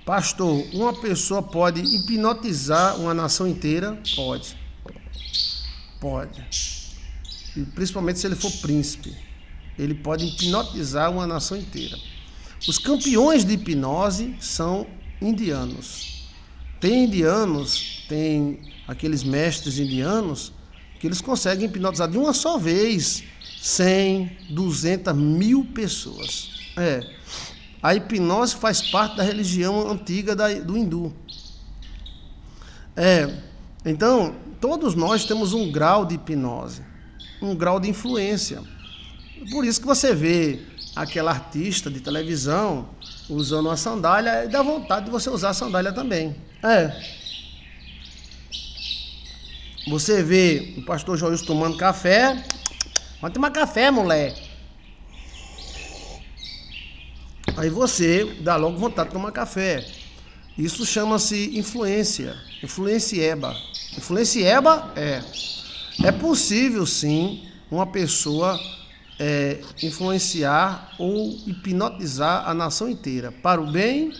Pastor, uma pessoa pode hipnotizar uma nação inteira? Pode. Pode. E principalmente se ele for príncipe. Ele pode hipnotizar uma nação inteira. Os campeões de hipnose são indianos. Tem indianos, tem aqueles mestres indianos, que eles conseguem hipnotizar de uma só vez 100, 200, 1000 pessoas. A hipnose faz parte da religião antiga do hindu. Então, todos nós temos um grau de hipnose, um grau de influência. Por isso que você vê aquela artista de televisão usando uma sandália, e dá vontade de você usar a sandália também. Você vê o pastor Joilson tomando café. Vai tomar café, mulher. Aí você dá logo vontade de tomar café. Isso chama-se influência. Influencieba. Influencieba é possível, sim, uma pessoa influenciar ou hipnotizar a nação inteira, para o bem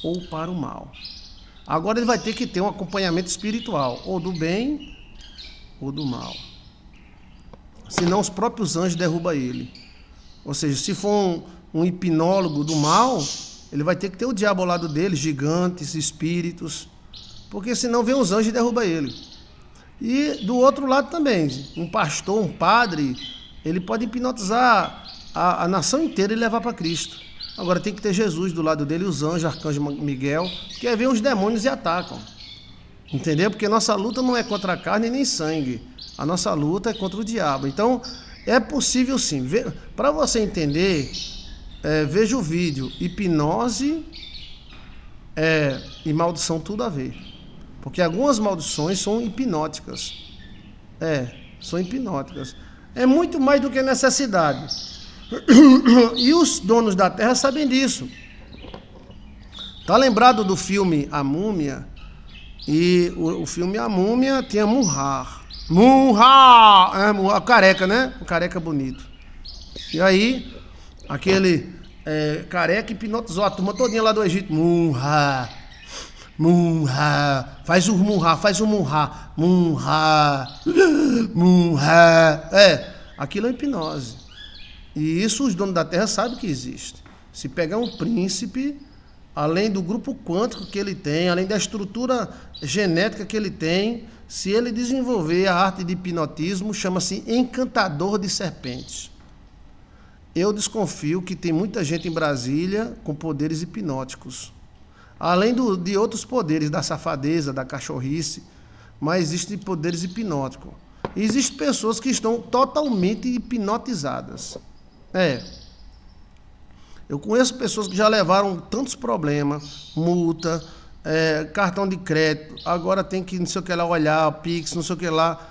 ou para o mal. Agora ele vai ter que ter um acompanhamento espiritual, ou do bem ou do mal. Senão os próprios anjos derrubam ele. Ou seja, se for um hipnólogo do mal, ele vai ter que ter o diabo ao lado dele, gigantes, espíritos, porque senão vem os anjos e derrubam ele. E do outro lado também, um pastor, um padre, ele pode hipnotizar a nação inteira e levar para Cristo. Agora tem que ter Jesus do lado dele, os anjos, arcanjo Miguel, que aí vem os demônios e atacam. Entendeu? Porque nossa luta não é contra a carne nem sangue. A nossa luta é contra o diabo. Então, é possível sim. Para você entender, veja o vídeo. Hipnose e maldição tudo a ver. Porque algumas maldições são hipnóticas. São hipnóticas. É muito mais do que necessidade. E os donos da terra sabem disso. Tá lembrado do filme A Múmia? E o filme A Múmia tinha Murrar. O careca, né? O careca bonito. E aí, aquele careca hipnotizou a turma todinha lá do Egito. Murrar. Murrar. Faz o murrar, faz o murrar. Murrar. Murrar. Aquilo é hipnose. E isso os donos da terra sabem que existe. Se pegar um príncipe, além do grupo quântico que ele tem, além da estrutura genética que ele tem, se ele desenvolver a arte de hipnotismo, chama-se encantador de serpentes. Eu desconfio que tem muita gente em Brasília com poderes hipnóticos. Além de outros poderes, da safadeza, da cachorrice, mas existem poderes hipnóticos. E existem pessoas que estão totalmente hipnotizadas. Eu conheço pessoas que já levaram tantos problemas, multa, cartão de crédito, agora tem que não sei o que lá olhar, Pix, não sei o que lá.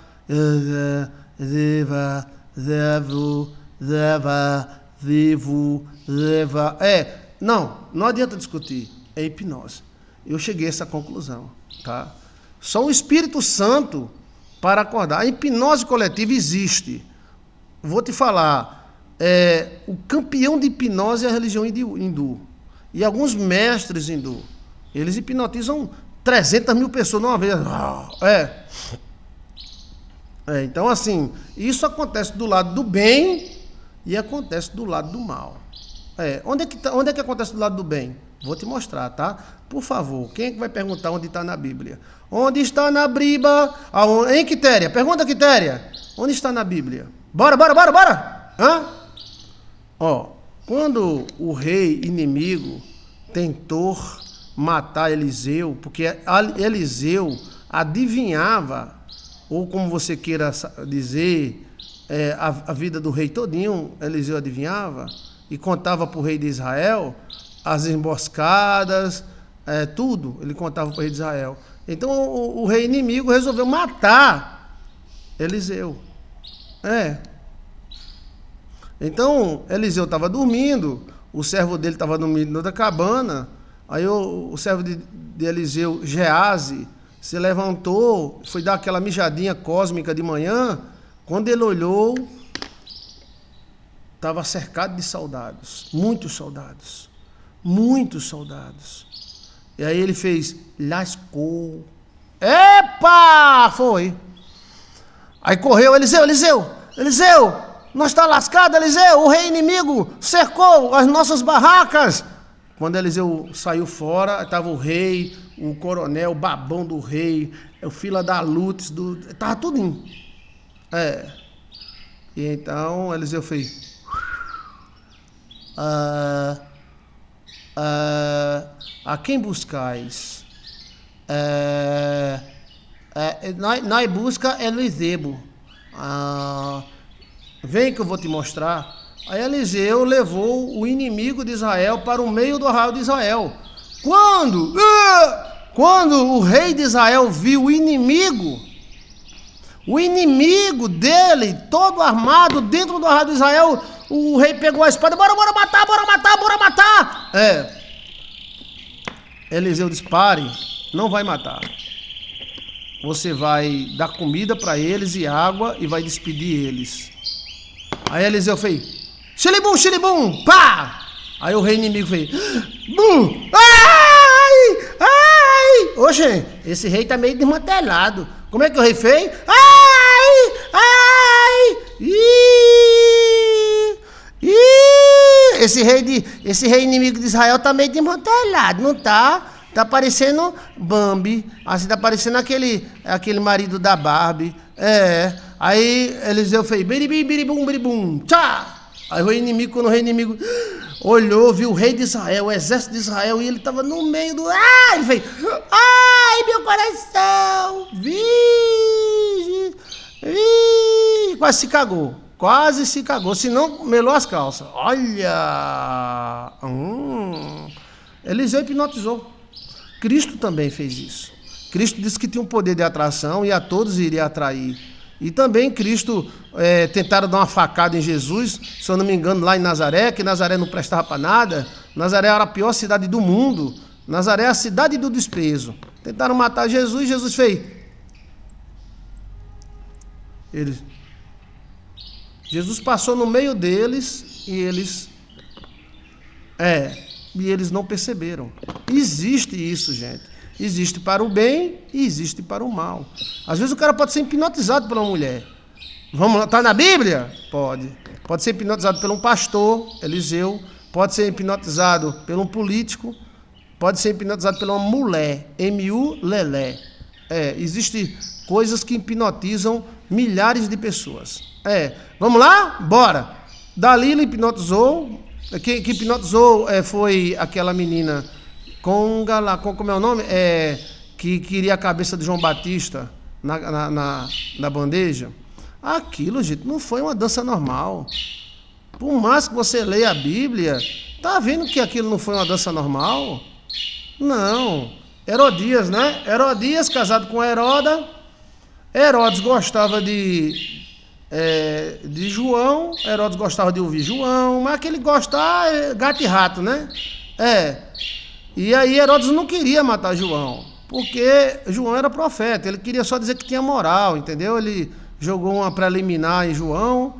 Não adianta discutir, é hipnose. Eu cheguei a essa conclusão, tá? Só o Espírito Santo para acordar. A hipnose coletiva existe. Vou te falar, o campeão de hipnose é a religião hindu. E alguns mestres hindu. Eles hipnotizam 300 mil pessoas de uma vez. Então, assim, isso acontece do lado do bem e acontece do lado do mal. Onde é que acontece do lado do bem? Vou te mostrar, tá? Por favor, quem é que vai perguntar onde está na Bíblia? Onde está na Bíblia? Hein, Quitéria? Pergunta, Quitéria. Onde está na Bíblia? Bora! Quando o rei inimigo tentou matar Eliseu, porque Eliseu adivinhava, ou como você queira dizer, a vida do rei todinho, Eliseu adivinhava, e contava para o rei de Israel as emboscadas, tudo, ele contava para o rei de Israel. Então o rei inimigo resolveu matar Eliseu. Então Eliseu estava dormindo, o servo dele estava dormindo na outra cabana, aí o servo de Eliseu, Geazi, se levantou, foi dar aquela mijadinha cósmica de manhã, quando ele olhou, estava cercado de soldados, muitos soldados. E aí ele fez, lascou. Epa! Foi. Aí correu, Eliseu, nós está lascado, Eliseu, o rei inimigo cercou as nossas barracas. Quando Eliseu saiu fora, estava o rei, o coronel, o babão do rei, o fila da Lutz, estava tudinho. E então Eliseu fez... a quem buscais? Nós busca Eliseu. Vem que eu vou te mostrar. Aí Eliseu levou o inimigo de Israel para o meio do arraial de Israel. Quando o rei de Israel viu o inimigo dele, todo armado, dentro do arraial de Israel, o rei pegou a espada, bora matar! Eliseu disse, pare, não vai matar. Você vai dar comida para eles e água e vai despedir eles. Aí Eliseu fez, xilibum, pá! Aí o rei inimigo fez, bum! Ai! Oxe, esse rei tá meio desmantelado. Como é que o rei fez? Esse rei inimigo de Israel tá meio desmantelado, não tá? Tá parecendo Bambi, assim, tá parecendo aquele marido da Barbie. Aí Eliseu fez biribum, tchá! Aí quando o rei inimigo olhou, viu o rei de Israel, o exército de Israel, e ele estava no meio do... ele fez... Ai, meu coração! Vige! Quase se cagou, senão melou as calças. Olha! Eliseu hipnotizou. Cristo também fez isso. Cristo disse que tinha um poder de atração e a todos iria atrair. E também Cristo tentaram dar uma facada em Jesus, se eu não me engano, lá em Nazaré, que Nazaré não prestava para nada. Nazaré era a pior cidade do mundo. Nazaré é a cidade do desprezo. Tentaram matar Jesus, Jesus fez. Jesus passou no meio deles e eles não perceberam. Existe isso, gente. Existe para o bem e existe para o mal. Às vezes o cara pode ser hipnotizado por uma mulher. Vamos lá, tá na Bíblia? Pode. Pode ser hipnotizado por um pastor, Eliseu. Pode ser hipnotizado por um político. Pode ser hipnotizado por uma mulher, M-U-Lelé. Existem coisas que hipnotizam milhares de pessoas. Vamos lá? Bora. Dalila hipnotizou. Quem hipnotizou foi aquela menina... como é o nome? Que queria a cabeça de João Batista na bandeja. Aquilo, gente, não foi uma dança normal. Por mais que você leia a Bíblia, tá vendo que aquilo não foi uma dança normal? Não. Herodias, né? Herodias casado com Heroda. Herodes gostava de João. Herodes gostava de ouvir João. Mas aquele gostar é gato e rato, né? E aí Herodes não queria matar João, porque João era profeta, ele queria só dizer que tinha moral, entendeu? Ele jogou uma preliminar em João,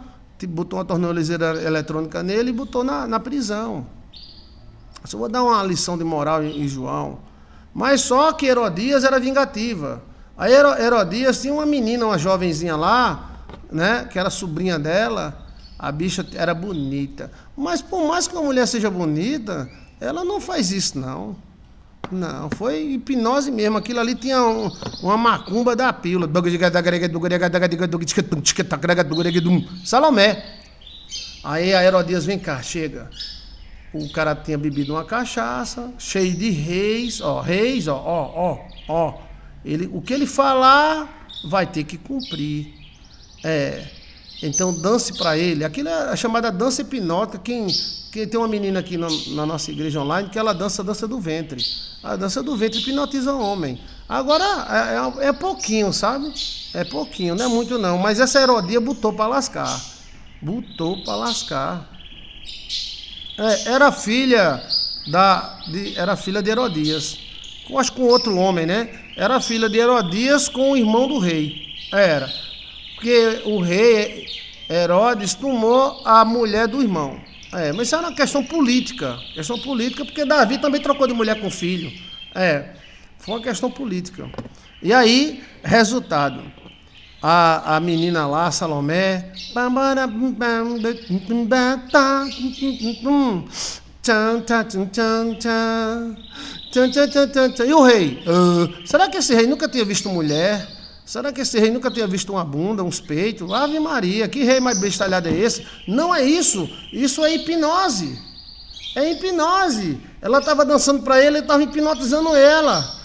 botou uma tornozeleira eletrônica nele e botou na prisão. Só vou dar uma lição de moral em João. Mas só que Herodias era vingativa. Aí Herodias tinha uma menina, uma jovenzinha lá, né, que era sobrinha dela, a bicha era bonita. Mas por mais que uma mulher seja bonita... ela não faz isso, não. Não, foi hipnose mesmo. Aquilo ali tinha uma macumba da pílula. Salomé. Aí a Herodias, vem cá, chega. O cara tinha bebido uma cachaça, cheio de reis. O que ele falar, vai ter que cumprir. Então dance para ele. Aquilo é a chamada dança hipnótica. Que tem uma menina aqui na nossa igreja online que ela dança a dança do ventre. A dança do ventre hipnotiza o homem. Agora é pouquinho, sabe? É pouquinho, não é muito não. Mas essa Herodia botou para lascar. Era filha de Herodias. Acho que com outro homem, né? Era filha de Herodias com o irmão do rei. Era. Porque o rei Herodes tomou a mulher do irmão. Mas isso é uma questão política. Porque Davi também trocou de mulher com filho. Foi uma questão política. E aí, resultado. A menina lá, Salomé. E o rei? Será que esse rei nunca tinha visto mulher? Será que esse rei nunca tinha visto uma bunda, uns peitos? Ave Maria, que rei mais bestalhado é esse? Não é isso. Isso é hipnose. É hipnose. Ela estava dançando para ele estava hipnotizando ela.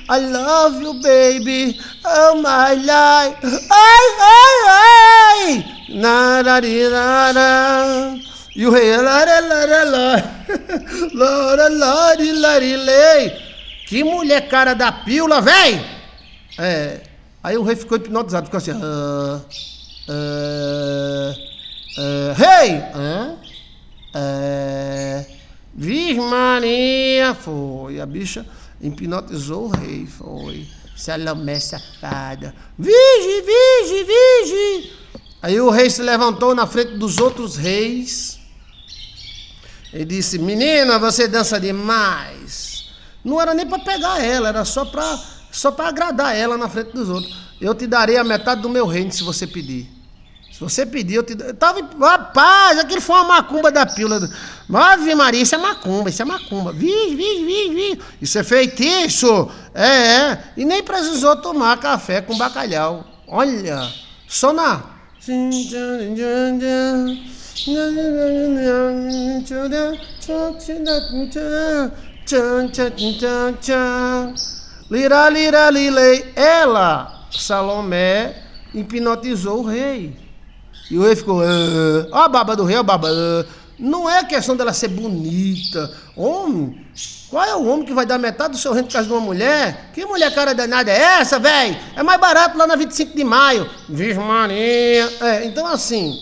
I love you, baby. Oh my life. Ai, ai, ai. Nararirara. E o rei. Que mulher cara da pílula, véi! Aí o rei ficou hipnotizado, ficou assim. Rei! Virgem Maria! Foi. A bicha hipnotizou o rei, foi. Salomé safada. Virgem, virgem, virgem! Aí o rei se levantou na frente dos outros reis. Ele disse: menina, você dança demais. Não era nem para pegar ela, era só para agradar ela na frente dos outros. Eu te darei a metade do meu reino se você pedir. Se você pedir, eu te dou. Rapaz, aquilo foi uma macumba da pílula. Ave Maria, isso é macumba, isso é macumba. Vi. Isso é feitiço. E nem precisou tomar café com bacalhau. Olha, só na. Lira, lira, lilei. Ela, Salomé, hipnotizou o rei. E o rei ficou, ó a baba do rei, ó a baba. Não é questão dela ser bonita. Homem, qual é o homem que vai dar metade do seu reino por causa de uma mulher? Que mulher cara danada é essa, velho? É mais barato lá na 25 de maio. Virgem Maria. Então assim,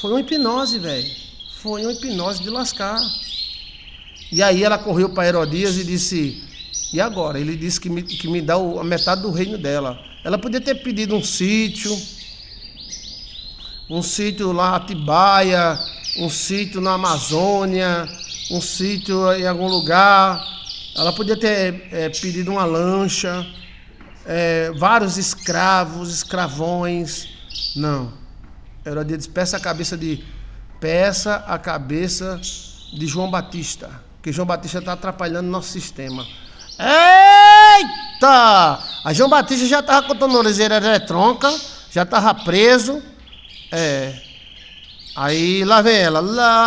foi uma hipnose, velho. Foi uma hipnose de lascar. E aí ela correu para Herodias e disse, e agora? Ele disse que me dá a metade do reino dela. Ela podia ter pedido um sítio lá, Atibaia, um sítio na Amazônia, um sítio em algum lugar. Ela podia ter pedido uma lancha, vários escravos, escravões. Não. Herodias disse, peça a cabeça de João Batista, porque João Batista está atrapalhando o nosso sistema. Eita! A João Batista já estava com tornozeleira eletrônica, já estava preso. Aí lá vem ela.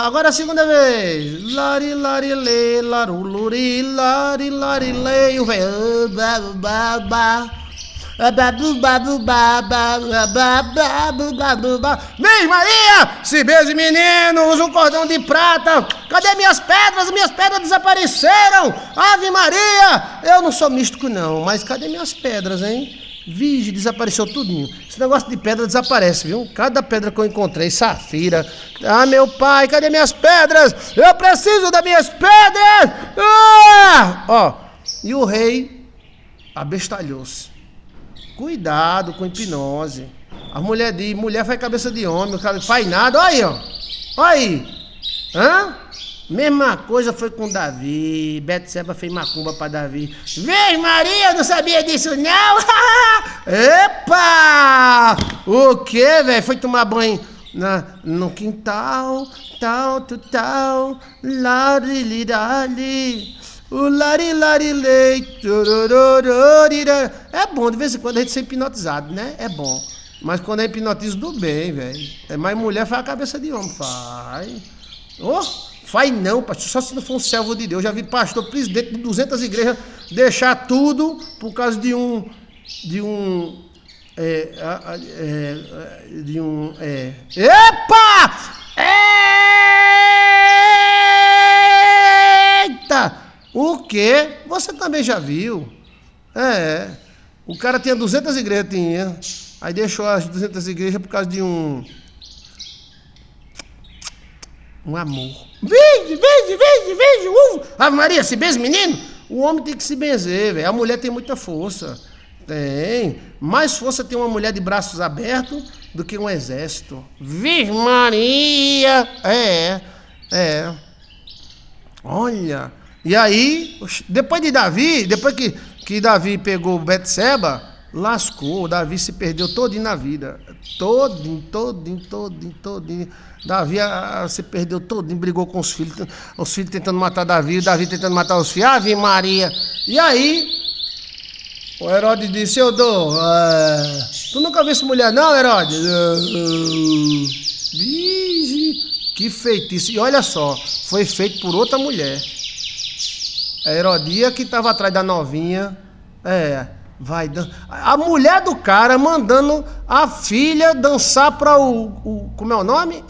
Agora a segunda vez. Lari, lari, lê, laruluri, lari, lari, lê. O velho. Vem Maria, se beije menino, usa um cordão de prata. Cadê minhas pedras? Minhas pedras desapareceram. Ave Maria, eu não sou místico não, mas cadê minhas pedras, hein? Vige, desapareceu tudinho. Esse negócio de pedra desaparece, viu? Cada pedra que eu encontrei, safira. Ah, meu pai, cadê minhas pedras? Eu preciso das minhas pedras. E o rei abestalhou-se. Cuidado com hipnose. A mulher diz, mulher faz cabeça de homem, o cara faz nada. Olha aí, ó. Olha aí. Mesma coisa foi com Davi. Betseba fez macumba para Davi. Vem Maria, eu não sabia disso não. Epa! O que, velho? Foi tomar banho no quintal. Tal. Larilirali. O lari-lari-lei. É bom, de vez em quando a gente ser hipnotizado, né? É bom. Mas quando é hipnotizo do bem, velho. Mais mulher faz a cabeça de homem. Faz não, pastor. Só se não for um servo de Deus. Já vi pastor, presidente de 200 igrejas, deixar tudo por causa de um. Epa! Eita! O quê? Você também já viu. O cara tinha 200 igrejas, tinha. Aí deixou as 200 igrejas por causa de um amor. Vige. Ave Maria, se benze, menino. O homem tem que se benzer, velho. A mulher tem muita força. Tem. Mais força tem uma mulher de braços abertos do que um exército. Virgem Maria! É. Olha. E aí, depois de Davi, depois que Davi pegou Betseba, lascou. Davi se perdeu todinho na vida. Todinho. Davi se perdeu todinho, brigou com os filhos tentando matar Davi tentando matar os filhos. Ave Maria! E aí, o Herodes disse, eu dou. Tu nunca viu essa mulher não, Herodes? Vige, que feitiço. E olha só, foi feito por outra mulher. A Herodia que estava atrás da novinha. A mulher do cara mandando a filha dançar para como é o nome?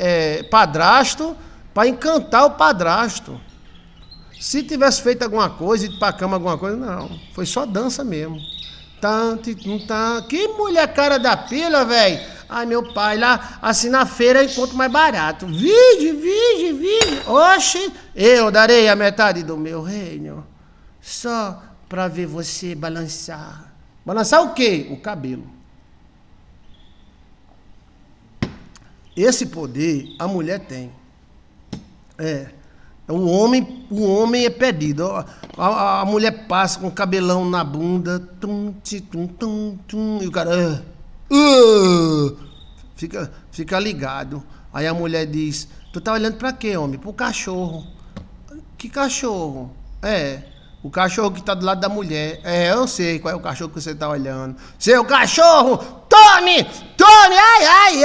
Padrasto, para encantar o padrasto. Se tivesse feito alguma coisa, ido pra cama alguma coisa, não. Foi só dança mesmo. Que mulher cara da pila, velho. Ai, meu pai, lá assim na feira encontro mais barato. Vige. Oxe, eu darei a metade do meu reino. Só pra ver você balançar. Balançar o quê? O cabelo. Esse poder a mulher tem. O homem é pedido. A mulher passa com o cabelão na bunda. E o cara fica ligado. Aí a mulher diz, tu tá olhando pra quê, homem? Pro cachorro. Que cachorro? O cachorro que tá do lado da mulher. Eu sei qual é o cachorro que você tá olhando. Seu cachorro! Tome!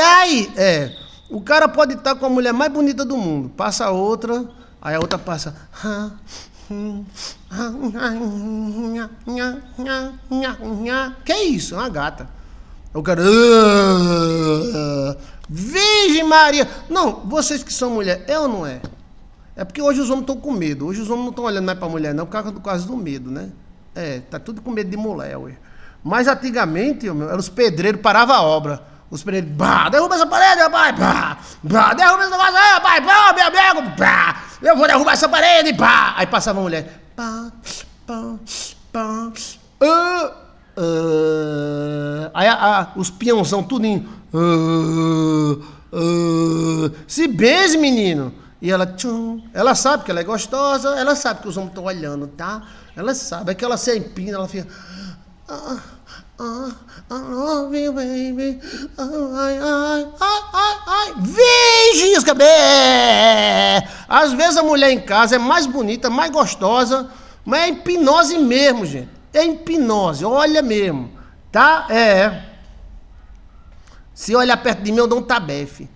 Ai! O cara pode estar com a mulher mais bonita do mundo. Passa a outra, aí a outra passa. Que isso? Uma gata. O cara. Virgem Maria! Não, vocês que são mulher, é ou não é? É porque hoje os homens estão com medo. Hoje os homens não estão olhando mais pra mulher, não, por causa do medo, né? Tá tudo com medo de mulher, ué. Mas antigamente, eram os pedreiros, paravam a obra. Os pedreiros, derruba essa parede, rapaz, derruba essa parede, rapaz, meu amigo, eu vou derrubar essa parede, Aí passava a mulher, aí os peãozão, tudinho, se beije, menino. E ela sabe que ela é gostosa, ela sabe que os homens estão olhando, tá? Ela sabe, é que ela se empina, ela fica... I love you, baby. Ai. Virgens, às vezes a mulher em casa é mais bonita, mais gostosa, mas é hipnose mesmo, gente. É hipnose, olha mesmo, tá? Se olhar perto de mim, eu dou um tabefe.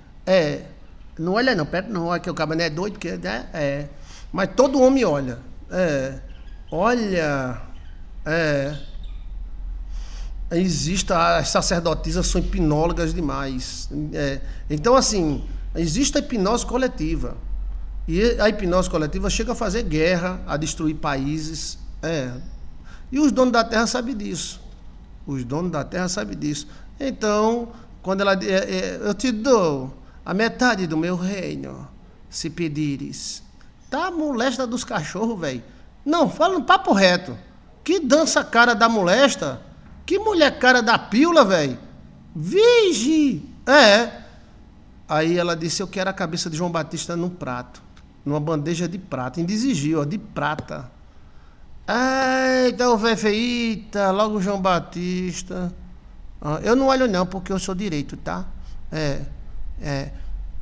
Não olha não, perto não, olha que o cabra não é doido, porque, né? Mas todo homem olha. Olha. Existe, as sacerdotisas são hipnólogas demais. Então, assim, existe a hipnose coletiva. E a hipnose coletiva chega a fazer guerra, a destruir países. E os donos da terra sabem disso. Então, quando ela... eu te dou a metade do meu reino, se pedires. Tá a molesta dos cachorros, velho. Não, fala no papo reto. Que dança cara da molesta. Que mulher cara da pílula, velho. Vige. Aí ela disse, eu quero a cabeça de João Batista num prato. Numa bandeja de prata. Ainda exigiu, de prata. Eita, o velho feita, logo o João Batista. Eu não olho não, porque eu sou direito, tá?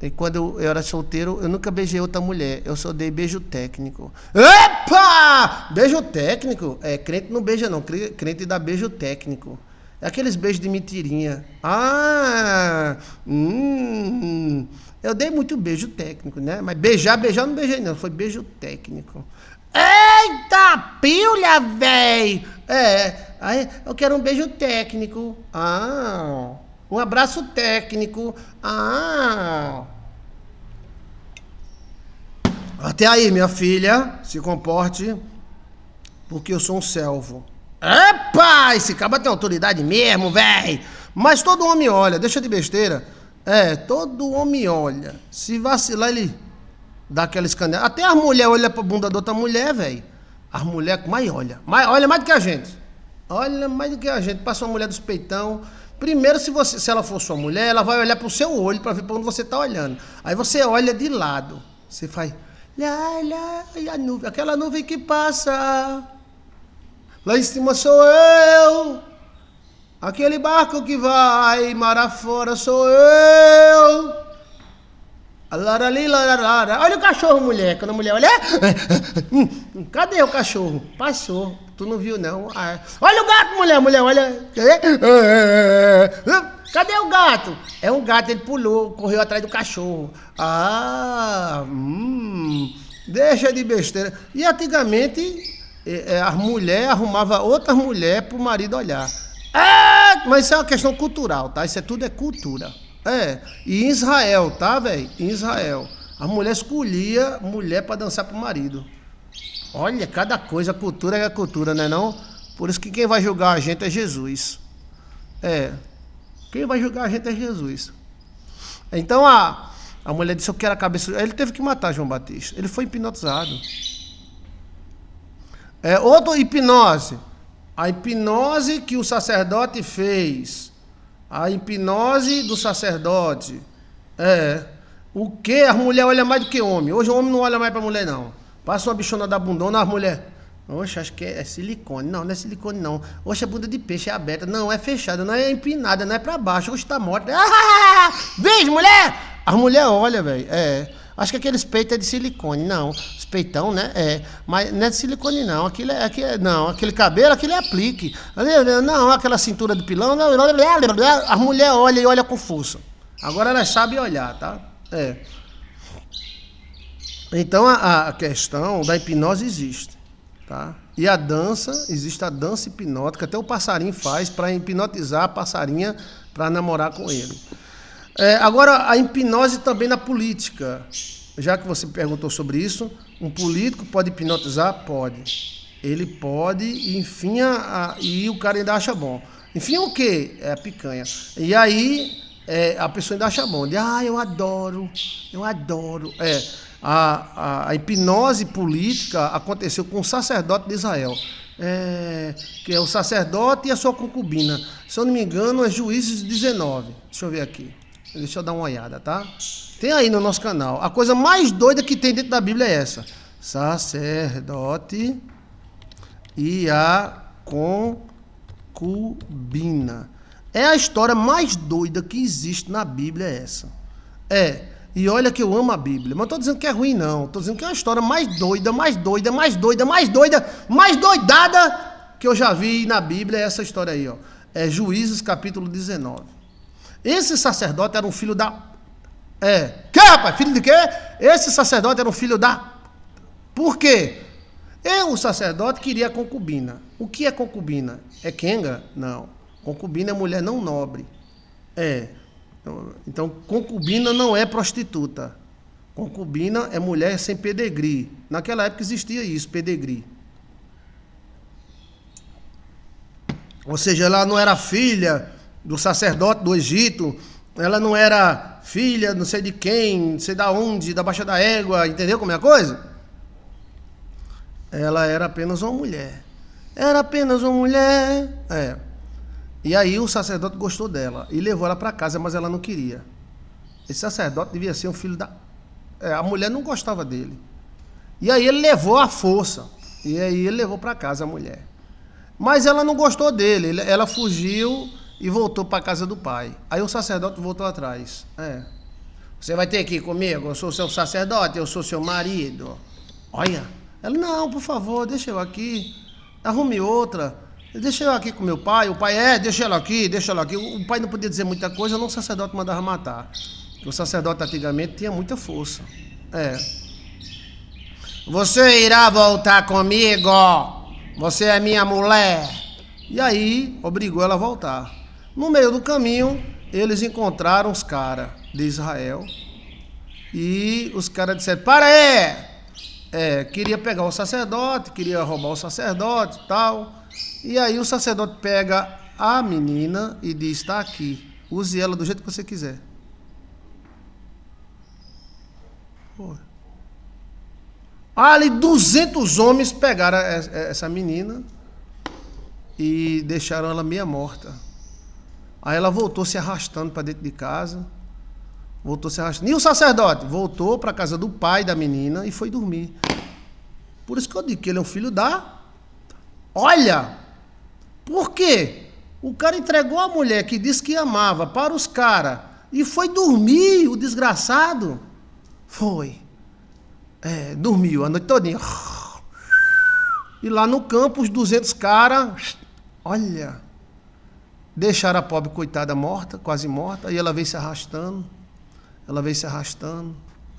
E quando eu era solteiro, eu nunca beijei outra mulher. Eu só dei beijo técnico. Epa! Beijo técnico? Crente não beija não. Crente dá beijo técnico. É aqueles beijos de mentirinha. Eu dei muito beijo técnico, né? Mas beijar eu não beijei não. Foi beijo técnico. Eita, pilha, véi! Aí eu quero um beijo técnico. Um abraço técnico. Até aí, minha filha, se comporte, porque eu sou um selvo. Epa, esse cabra tem autoridade mesmo, véi. Mas todo homem olha, deixa de besteira. Todo homem olha. Se vacilar, ele dá aquela escaneada. Até as mulheres olham pra bunda da outra mulher, velho. As mulheres mais olham. Olha mais do que a gente. Olha, mais do que a gente, passa uma mulher dos peitão. Primeiro, se ela for sua mulher, ela vai olhar pro seu olho para ver para onde você tá olhando. Aí você olha de lado. Você faz. Lá, lá, e a nuvem, aquela nuvem que passa. Lá em cima sou eu. Aquele barco que vai mar afora sou eu. Larali, larara. Olha o cachorro, mulher. Quando a mulher olha. Cadê o cachorro? Passou. Tu não viu, não. Olha o gato, mulher. Mulher, olha. Cadê o gato? É um gato, ele pulou, correu atrás do cachorro. Deixa de besteira. E antigamente, as mulheres arrumavam outras mulheres para o marido olhar. Mas isso é uma questão cultural, tá? Isso tudo é cultura. E em Israel, tá, velho? Em Israel, a mulher escolhia mulher para dançar pro marido. Olha, cada coisa, cultura é cultura, né não? Por isso que quem vai julgar a gente é Jesus. Quem vai julgar a gente é Jesus. Então a mulher disse: eu quero a cabeça. Ele teve que matar João Batista. Ele foi hipnotizado. Outra hipnose. A hipnose que o sacerdote fez. A hipnose do sacerdote. O que? A mulher olha mais do que homem. Hoje o homem não olha mais pra mulher, não. Passa uma bichona da bundona, as mulheres. Oxe, acho que é silicone. Não, não é silicone, não. Oxe, a bunda de peixe é aberta. Não, é fechada, não é empinada, não é pra baixo. Oxe, tá morta. Veja, mulher! As mulheres olham, velho. Acho que aqueles peitos é de silicone. Não, os peitão, né? Mas não é de silicone, não. Não, aquele cabelo, aquele é aplique. Não, aquela cintura de pilão. Não, as mulheres olham e olham com força. Agora elas sabem olhar, tá? Então a questão da hipnose existe, tá? E a dança, existe a dança hipnótica, até o passarinho faz para hipnotizar a passarinha para namorar com ele. Agora, a hipnose também na política. Já que você perguntou sobre isso, um político pode hipnotizar? Pode. Ele pode e enfia, e o cara ainda acha bom. Enfia o quê? É a picanha. E aí a pessoa ainda acha bom. Eu adoro. A hipnose política aconteceu com um sacerdote de Israel, que é o sacerdote e a sua concubina. Se eu não me engano, é Juízes 19. Deixa eu ver aqui. Deixa eu dar uma olhada, tá? Tem aí no nosso canal. A coisa mais doida que tem dentro da Bíblia é essa. Sacerdote e a concubina. É a história mais doida que existe na Bíblia, é essa. E olha que eu amo a Bíblia, mas não estou dizendo que é ruim, não. Estou dizendo que é a história mais doidada que eu já vi na Bíblia, é essa história aí, ó. É Juízes capítulo 19. Esse sacerdote era um filho da... Que, rapaz? Filho de quê? Esse sacerdote era um filho da... Por quê? O sacerdote queria concubina. O que é concubina? É quenga? Não. Concubina é mulher não nobre. Então, concubina não é prostituta. Concubina é mulher sem pedigree. Naquela época existia isso, pedigree. Ou seja, ela não era filha do sacerdote do Egito, ela não era filha não sei de quem, não sei da onde, da Baixa da Égua, entendeu como é a coisa? Ela era apenas uma mulher. E aí o sacerdote gostou dela e levou ela para casa, mas ela não queria. Esse sacerdote devia ser um filho da... a mulher não gostava dele. E aí ele levou à força. E aí ele levou para casa a mulher. Mas ela não gostou dele. Ela fugiu e voltou para a casa do pai. Aí o sacerdote voltou atrás. Você vai ter que ir comigo? Eu sou seu sacerdote, eu sou seu marido. Olha. Ela, não, por favor, deixa eu aqui. Arrume outra. Deixa eu aqui com meu pai. O pai, deixa ela aqui. O pai não podia dizer muita coisa, não o sacerdote mandava matar. Porque o sacerdote antigamente tinha muita força. Você irá voltar comigo? Você é minha mulher. E aí, obrigou ela a voltar. No meio do caminho, eles encontraram os caras de Israel. E os caras disseram, para aí! Queria pegar o sacerdote, queria roubar o sacerdote e tal. E aí o sacerdote pega a menina e diz, está aqui, use ela do jeito que você quiser. Ali 200 homens pegaram essa menina e deixaram ela meia morta. Aí ela voltou se arrastando para dentro de casa, voltou se arrastando. E o sacerdote voltou para a casa do pai da menina e foi dormir. Por isso que eu digo que ele é um filho da... Olha! Por quê? O cara entregou a mulher que disse que amava para os caras e foi dormir, o desgraçado. Foi. Dormiu a noite todinha. E lá no campo, os 200 caras, olha, deixaram a pobre coitada morta, quase morta, e ela veio se arrastando,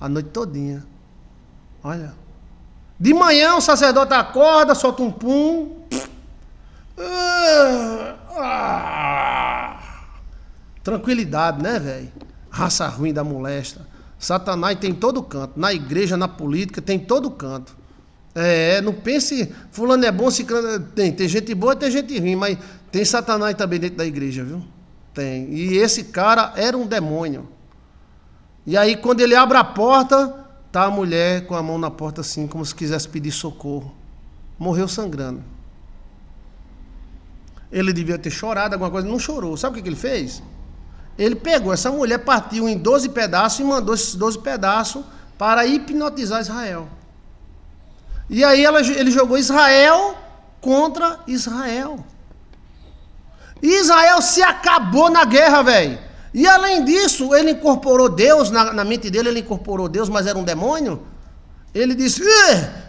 a noite todinha. Olha. De manhã o sacerdote acorda, solta um pum. Tranquilidade, né, velho? Raça ruim da molesta. Satanás tem todo canto. Na igreja, na política, tem todo canto. Não pense, fulano é bom, tem gente boa e tem gente ruim, mas tem Satanás também dentro da igreja, viu? Tem. E esse cara era um demônio. E aí, quando ele abre a porta, tá a mulher com a mão na porta assim, como se quisesse pedir socorro. Morreu sangrando. Ele devia ter chorado, alguma coisa, não chorou. Sabe o que ele fez? Ele pegou essa mulher, partiu em 12 pedaços e mandou esses 12 pedaços para hipnotizar Israel. E aí ele jogou Israel contra Israel. E Israel se acabou na guerra, velho. E além disso, ele incorporou Deus, na mente dele ele incorporou Deus, mas era um demônio. Ele disse,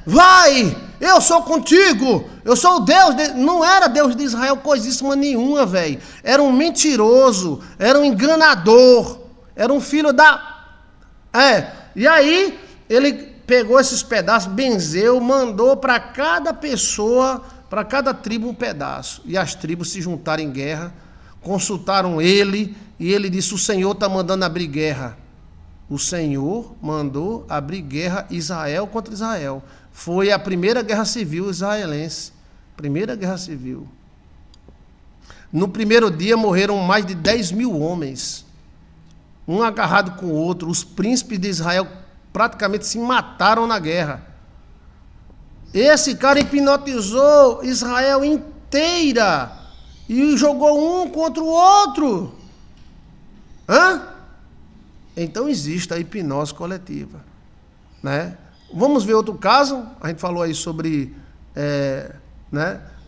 vai, eu sou contigo, eu sou o Deus, não era Deus de Israel coisíssima nenhuma, velho. Era um mentiroso, era um enganador, era um filho da... E aí, ele pegou esses pedaços, benzeu, mandou para cada pessoa, para cada tribo um pedaço. E as tribos se juntaram em guerra, consultaram ele, e ele disse, o Senhor está mandando abrir guerra. O Senhor mandou abrir guerra Israel contra Israel. Foi a primeira guerra civil israelense. Primeira guerra civil. No primeiro dia morreram mais de 10 mil homens. Um agarrado com o outro. Os príncipes de Israel praticamente se mataram na guerra. Esse cara hipnotizou Israel inteira. E jogou um contra o outro. Então existe a hipnose coletiva, né? Vamos ver outro caso. A gente falou aí sobre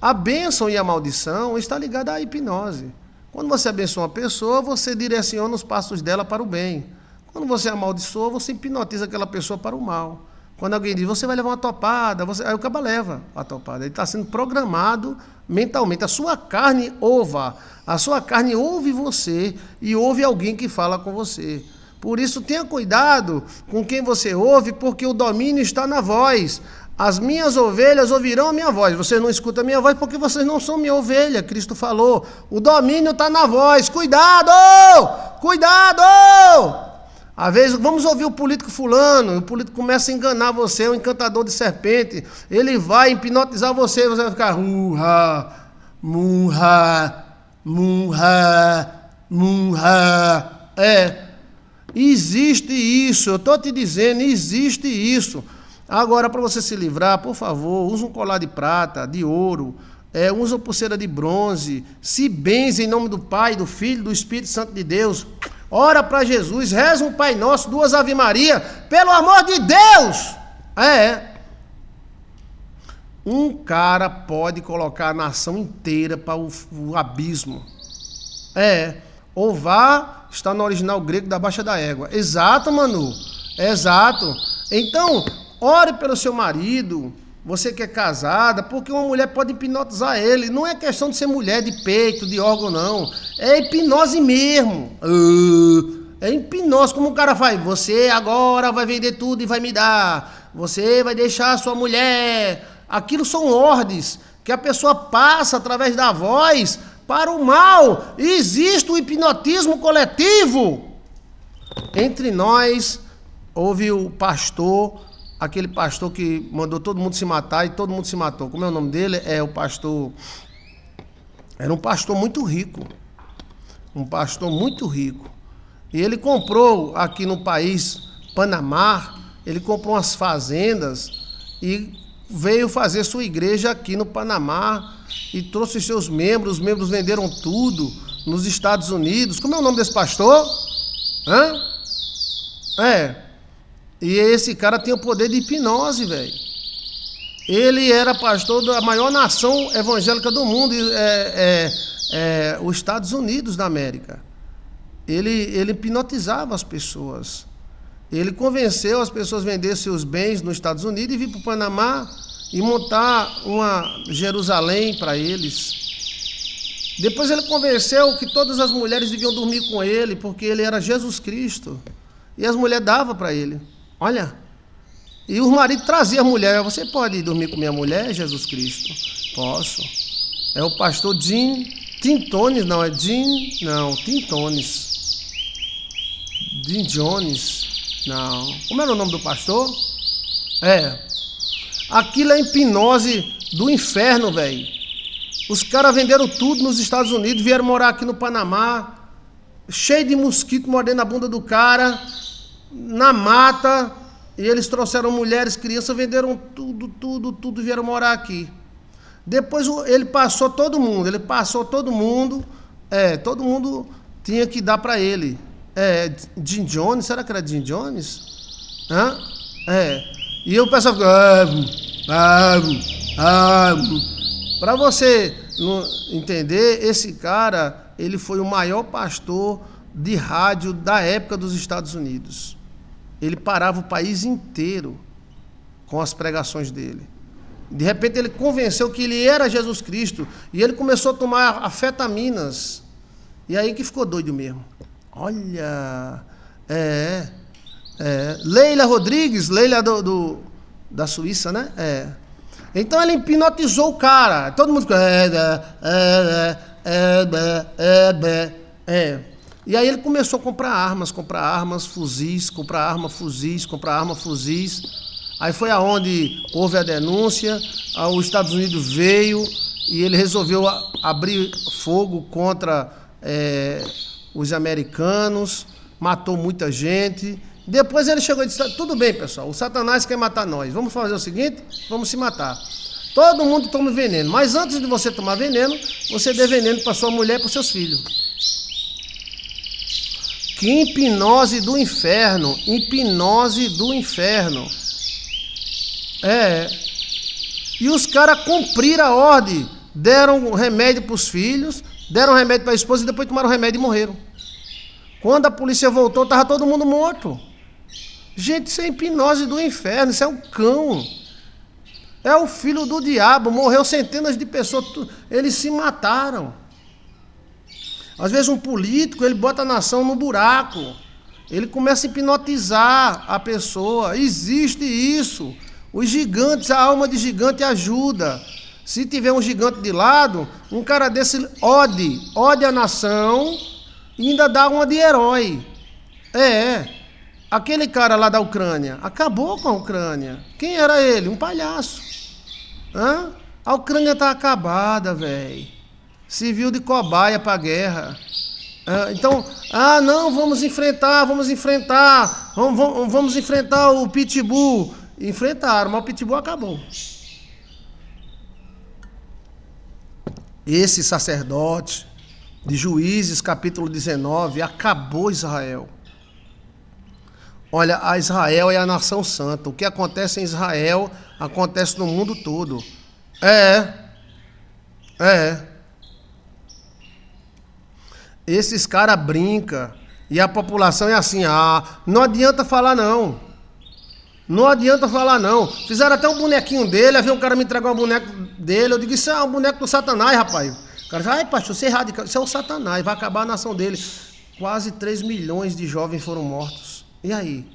a bênção e a maldição está ligada à hipnose. Quando você abençoa uma pessoa, você direciona os passos dela para o bem. Quando você amaldiçoa, você hipnotiza aquela pessoa para o mal. Quando alguém diz, você vai levar uma topada, aí o caba leva a topada. Ele está sendo programado mentalmente. A sua carne ouve você e ouve alguém que fala com você. Por isso, tenha cuidado com quem você ouve, porque o domínio está na voz. As minhas ovelhas ouvirão a minha voz. Vocês não escutam a minha voz porque vocês não são minha ovelha, Cristo falou. O domínio está na voz. Cuidado! Cuidado! Às vezes, vamos ouvir o político fulano, o político começa a enganar você, um encantador de serpente. Ele vai hipnotizar você, você vai ficar... Murra, murra, murra, murra. Existe isso, eu estou te dizendo, existe isso. Agora, para você se livrar, por favor, use um colar de prata, de ouro, use uma pulseira de bronze, se benze em nome do Pai, do Filho, do Espírito Santo de Deus. Ora para Jesus, reza um Pai Nosso, 2 Ave Maria, pelo amor de Deus! Um cara pode colocar a nação inteira para o abismo. Ová está no original grego da baixa da égua. Exato, Manu. Exato. Então, ore pelo seu marido, você que é casada, porque uma mulher pode hipnotizar ele. Não é questão de ser mulher de peito, de órgão, não. É hipnose mesmo. É hipnose. Como o cara faz? Você agora vai vender tudo e vai me dar. Você vai deixar a sua mulher. Aquilo são ordens que a pessoa passa através da voz para o mal. Existe o hipnotismo coletivo. Entre nós, houve o pastor, aquele pastor que mandou todo mundo se matar e todo mundo se matou. Como é o nome dele? O pastor... Era um pastor muito rico. Um pastor muito rico. E ele comprou aqui no país, Panamá, ele comprou umas fazendas e veio fazer sua igreja aqui no Panamá e trouxe seus membros. Os membros venderam tudo nos Estados Unidos. Como é o nome desse pastor? E esse cara tem o poder de hipnose, velho. Ele era pastor da maior nação evangélica do mundo, os Estados Unidos da América. Ele hipnotizava as pessoas. Ele convenceu as pessoas a vender seus bens nos Estados Unidos e vir para o Panamá e montar uma Jerusalém para eles. Depois ele convenceu que todas as mulheres deviam dormir com ele, porque ele era Jesus Cristo. E as mulheres davam para ele. Olha. E os maridos traziam a mulher. Você pode dormir com minha mulher, Jesus Cristo? Posso. É o pastor Tim Tones, não, Tim Tones. Jim Jones. Não. Como era o nome do pastor? Aquilo é hipnose do inferno, velho. Os caras venderam tudo nos Estados Unidos, vieram morar aqui no Panamá, cheio de mosquito mordendo a bunda do cara, na mata, e eles trouxeram mulheres, crianças, venderam tudo e vieram morar aqui. Depois ele passou todo mundo, todo mundo tinha que dar para ele. Jim Jones, será que era Jim Jones? E o pessoal ficou... Para você não entender, esse cara, ele foi o maior pastor de rádio da época dos Estados Unidos. Ele parava o país inteiro com as pregações dele. De repente ele convenceu que ele era Jesus Cristo e ele começou a tomar afetaminas. E aí que ficou doido mesmo. Olha, Leila Rodrigues, Leila da Suíça, né? Então ele hipnotizou o cara. Todo mundo ficou... E aí ele começou a comprar armas, fuzis, fuzis. Aí foi aonde houve a denúncia, os Estados Unidos veio e ele resolveu abrir fogo contra os americanos, matou muita gente. Depois ele chegou e disse: tudo bem, pessoal, o Satanás quer matar nós, vamos fazer o seguinte, vamos se matar. Todo mundo toma veneno, mas antes de você tomar veneno, você dê veneno para sua mulher e para os seus filhos. Que hipnose do inferno, E os caras cumpriram a ordem, deram remédio para os filhos, deram remédio para a esposa e depois tomaram remédio e morreram. Quando a polícia voltou, estava todo mundo morto. Gente, isso é hipnose do inferno, isso é um cão. É o filho do diabo, morreu centenas de pessoas, eles se mataram. Às vezes um político, ele bota a nação no buraco, ele começa a hipnotizar a pessoa, existe isso. Os gigantes, a alma de gigante ajuda. Se tiver um gigante de lado, um cara desse ode a nação e ainda dá uma de herói. Aquele cara lá da Ucrânia, acabou com a Ucrânia. Quem era ele? Um palhaço. A Ucrânia está acabada, velho. Serviu de cobaia para a guerra. Então, não, vamos enfrentar o Pitbull. Enfrentaram, mas o Pitbull acabou. Esse sacerdote de Juízes, capítulo 19, acabou Israel. Olha, a Israel é a nação santa. O que acontece em Israel, acontece no mundo todo. Esses caras brincam. E a população é assim, não adianta falar não. Não adianta falar não. Fizeram até um bonequinho dele, aí veio um cara me entregar um boneco dele. Eu digo, isso é um boneco do Satanás, rapaz. O cara disse, pastor, você é radical. Isso é o Satanás, vai acabar a nação dele. Quase 3 milhões de jovens foram mortos. E aí?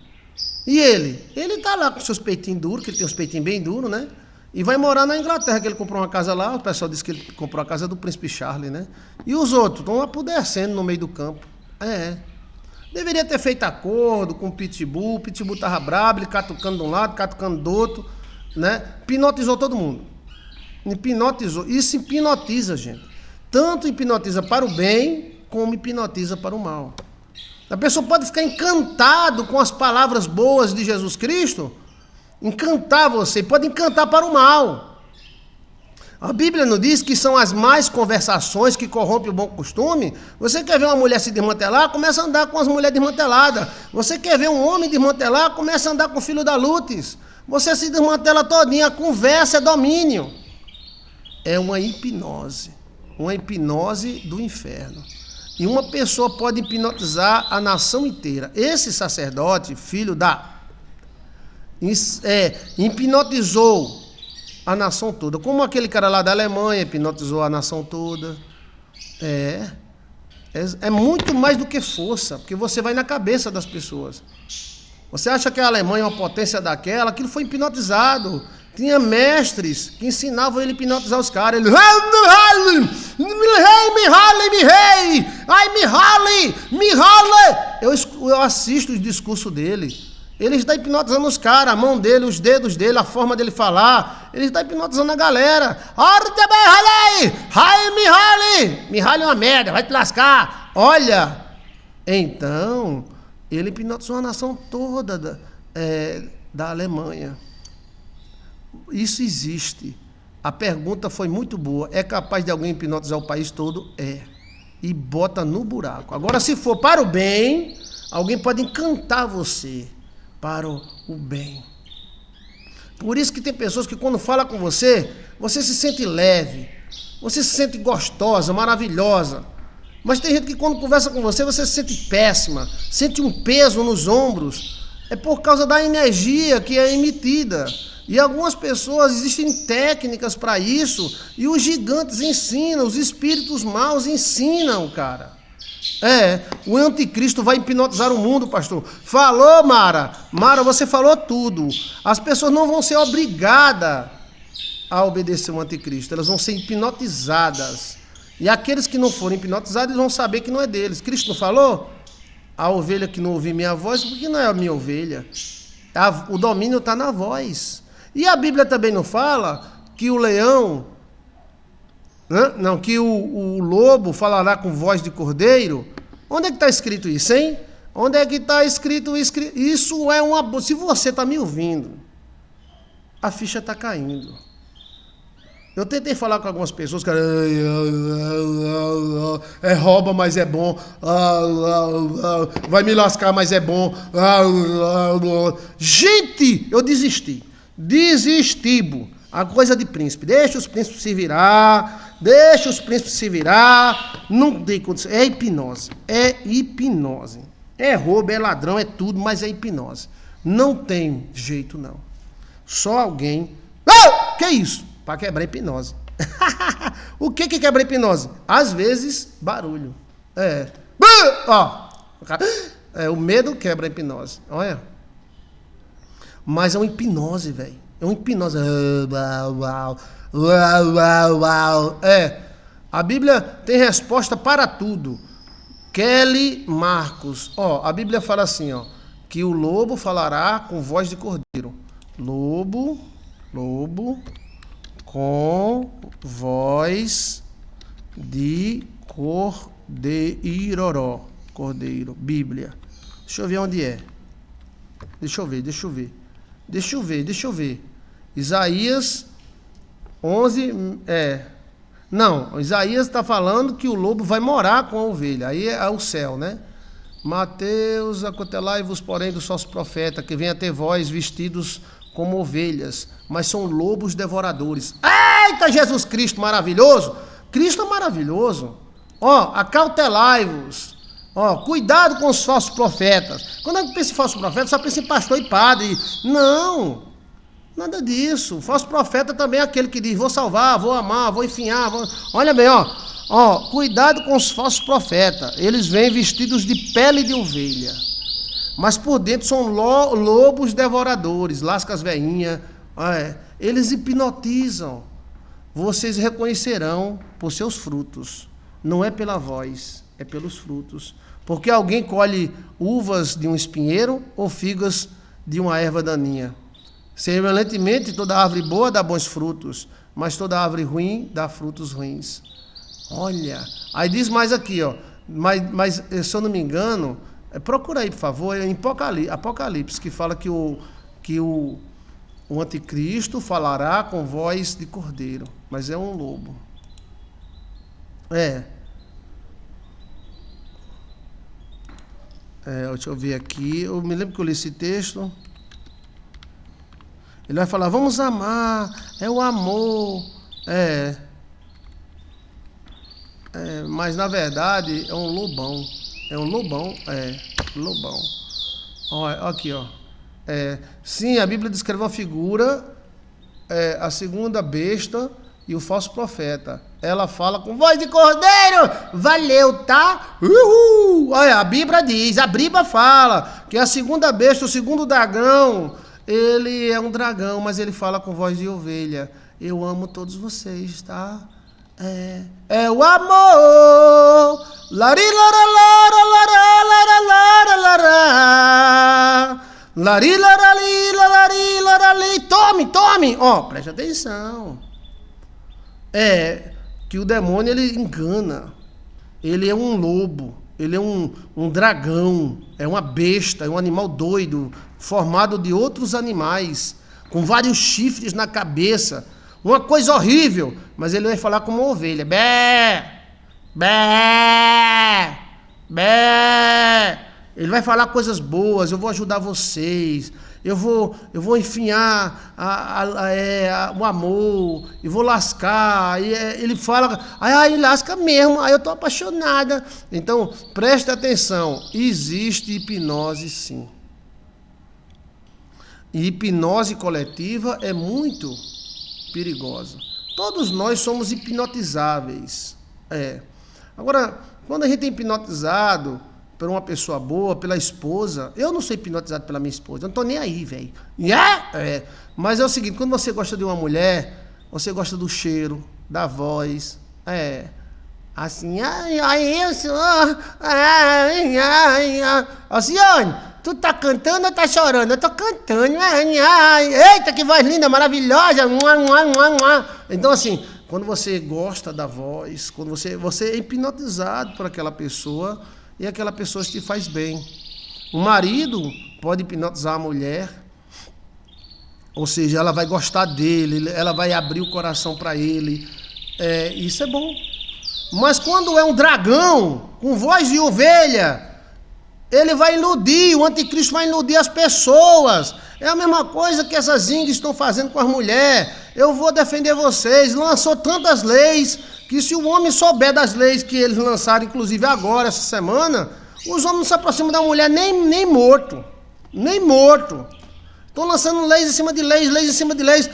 E ele? Ele tá lá com seus peitinhos duros, que ele tem os peitinhos bem duros, né? E vai morar na Inglaterra, que ele comprou uma casa lá. O pessoal disse que ele comprou a casa do príncipe Charles, né? E os outros estão apodrecendo no meio do campo. Deveria ter feito acordo com o Pitbull. O Pitbull estava brabo, ele catucando de um lado, catucando do outro, né? Hipnotizou todo mundo. Hipnotizou. Isso hipnotiza, gente. Tanto hipnotiza para o bem, como hipnotiza para o mal. A pessoa pode ficar encantado com as palavras boas de Jesus Cristo, encantar você, pode encantar para o mal. A Bíblia não diz que são as más conversações que corrompem o bom costume? Você quer ver uma mulher se desmantelar? Começa a andar com as mulheres desmanteladas. Você quer ver um homem desmantelar? Começa a andar com o filho da Lutes. Você se desmantela todinha, a conversa é domínio. É uma hipnose do inferno. E uma pessoa pode hipnotizar a nação inteira. Esse sacerdote, filho hipnotizou a nação toda. Como aquele cara lá da Alemanha hipnotizou a nação toda. É muito mais do que força, porque você vai na cabeça das pessoas. Você acha que a Alemanha é uma potência daquela? Aquilo foi hipnotizado. Tinha mestres que ensinavam ele a hipnotizar os caras. Ele... Eu assisto os discursos dele. Ele está hipnotizando os caras, a mão dele, os dedos dele, a forma dele falar. Ele está hipnotizando a galera. Mihaly é uma merda, vai te lascar. Olha, então, ele hipnotizou a nação toda da Alemanha. Isso existe. A pergunta foi muito boa. É capaz de alguém hipnotizar o país todo? É. E bota no buraco. Agora, se for para o bem, alguém pode encantar você para o bem. Por isso que tem pessoas que quando falam com você, você se sente leve, você se sente gostosa, maravilhosa. Mas tem gente que quando conversa com você, você se sente péssima, sente um peso nos ombros. É por causa da energia que é emitida. E algumas pessoas, existem técnicas para isso, e os gigantes ensinam, os espíritos maus ensinam, cara. O anticristo vai hipnotizar o mundo, pastor. Falou, Mara. Mara, você falou tudo. As pessoas não vão ser obrigadas a obedecer o anticristo, elas vão ser hipnotizadas. E aqueles que não forem hipnotizados, eles vão saber que não é deles. Cristo não falou? A ovelha que não ouvir minha voz, porque não é a minha ovelha. O domínio está na voz. E a Bíblia também não fala que o leão, que o lobo falará com voz de cordeiro? Onde é que está escrito isso, hein? Onde é que está escrito isso? Isso é uma... Se você está me ouvindo, a ficha está caindo. Eu tentei falar com algumas pessoas, cara, rouba, mas é bom, vai me lascar, mas é bom. Gente, eu desisti. Desistibo. A coisa de príncipe. Deixa os príncipes se virar. Não tem condição. É hipnose. É roubo, é ladrão, é tudo, mas é hipnose. Não tem jeito, não. Só alguém... Que isso? Para quebrar a hipnose. O que quebra a hipnose? Às vezes, barulho. O medo quebra a hipnose. Olha. Mas é uma hipnose, velho. É uma hipnose. A Bíblia tem resposta para tudo. Kelly Marcos. A Bíblia fala assim, que o lobo falará com voz de cordeiro. Lobo com voz de cordeiro. Cordeiro. Bíblia. Deixa eu ver onde é. Deixa eu ver. Isaías 11, Isaías está falando que o lobo vai morar com a ovelha. Aí é o céu, né? Mateus, acotelai-vos, porém, dos falsos profetas, que vêm a ter vós vestidos como ovelhas, mas são lobos devoradores. Eita, Jesus Cristo maravilhoso! Cristo é maravilhoso. Acautelai-vos. Cuidado com os falsos profetas. Quando a gente pensa em falso profeta, só pensa em pastor e padre. Não, nada disso. O falso profeta também é aquele que diz, vou salvar, vou amar, vou enfinhar. Olha bem, cuidado com os falsos profetas. Eles vêm vestidos de pele de ovelha, mas por dentro são lobos devoradores, lasca as veinhas. Eles hipnotizam. Vocês reconhecerão por seus frutos. Não é pela voz, é pelos frutos. Porque alguém colhe uvas de um espinheiro ou figas de uma erva daninha. Semelhantemente, toda árvore boa dá bons frutos, mas toda árvore ruim dá frutos ruins. Olha, aí diz mais aqui, mas se eu não me engano, procura aí, por favor, em Apocalipse, que fala que O anticristo falará com voz de cordeiro, mas é um lobo. Deixa eu ver aqui. Eu me lembro que eu li esse texto. Ele vai falar, vamos amar, é o amor. Mas na verdade é um lobão. É um lobão, lobão. Olha, aqui, ó. Sim, a Bíblia descreve uma figura, a segunda besta e o falso profeta. Ela fala com voz de cordeiro, valeu, tá? Uhul! Olha, a Bíblia fala que a segunda besta, o segundo dragão, ele é um dragão, mas ele fala com voz de ovelha. Eu amo todos vocês, tá? É o amor. Lari, lara, lara, lara, lara, lara, lari, larali, larari, larali. Tome. Ó, preste atenção. Que o demônio, ele engana. Ele é um lobo. Ele é um dragão. É uma besta. É um animal doido. Formado de outros animais. Com vários chifres na cabeça. Uma coisa horrível. Mas ele vai falar como uma ovelha. Bé! Bé! Bé! Ele vai falar coisas boas. Eu vou ajudar vocês. Eu vou enfiar o amor, e vou lascar. E ele fala, ele lasca mesmo, eu tô apaixonada. Então, preste atenção, existe hipnose sim. E hipnose coletiva é muito perigosa. Todos nós somos hipnotizáveis. Agora, quando a gente é hipnotizado por uma pessoa boa, pela esposa. Eu não sou hipnotizado pela minha esposa, eu não tô nem aí, velho. Mas é o seguinte, quando você gosta de uma mulher, você gosta do cheiro, da voz, assim, Alcione, tu tá cantando ou tá chorando? Eu tô cantando, eita, que voz linda, maravilhosa, Então, assim, quando você gosta da voz, quando você é hipnotizado por aquela pessoa, e aquela pessoa te faz bem. O marido pode hipnotizar a mulher, ou seja, ela vai gostar dele, ela vai abrir o coração para ele. Isso é bom. Mas quando é um dragão, com voz de ovelha, ele vai iludir, o anticristo vai iludir as pessoas. É a mesma coisa que essas índias estão fazendo com as mulheres. Eu vou defender vocês. Lançou tantas leis que se o homem souber das leis que eles lançaram, inclusive agora, essa semana, os homens não se aproximam da mulher nem morto. Nem morto. Estão lançando leis em cima de leis, leis em cima de leis.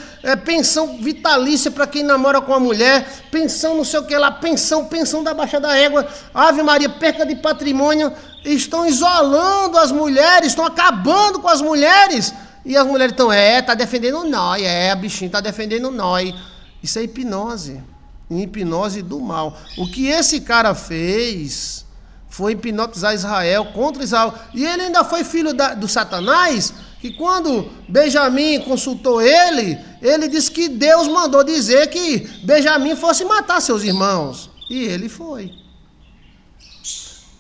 Pensão vitalícia para quem namora com a mulher, pensão não sei o que lá, pensão da baixa da égua, Ave Maria, perca de patrimônio. Estão isolando as mulheres, estão acabando com as mulheres. E as mulheres estão, tá defendendo nós, a bichinha tá defendendo nós. Isso é hipnose. Hipnose do mal. O que esse cara fez foi hipnotizar Israel contra Israel. E ele ainda foi filho do Satanás, que quando Benjamim consultou ele disse que Deus mandou dizer que Benjamim fosse matar seus irmãos. E ele foi.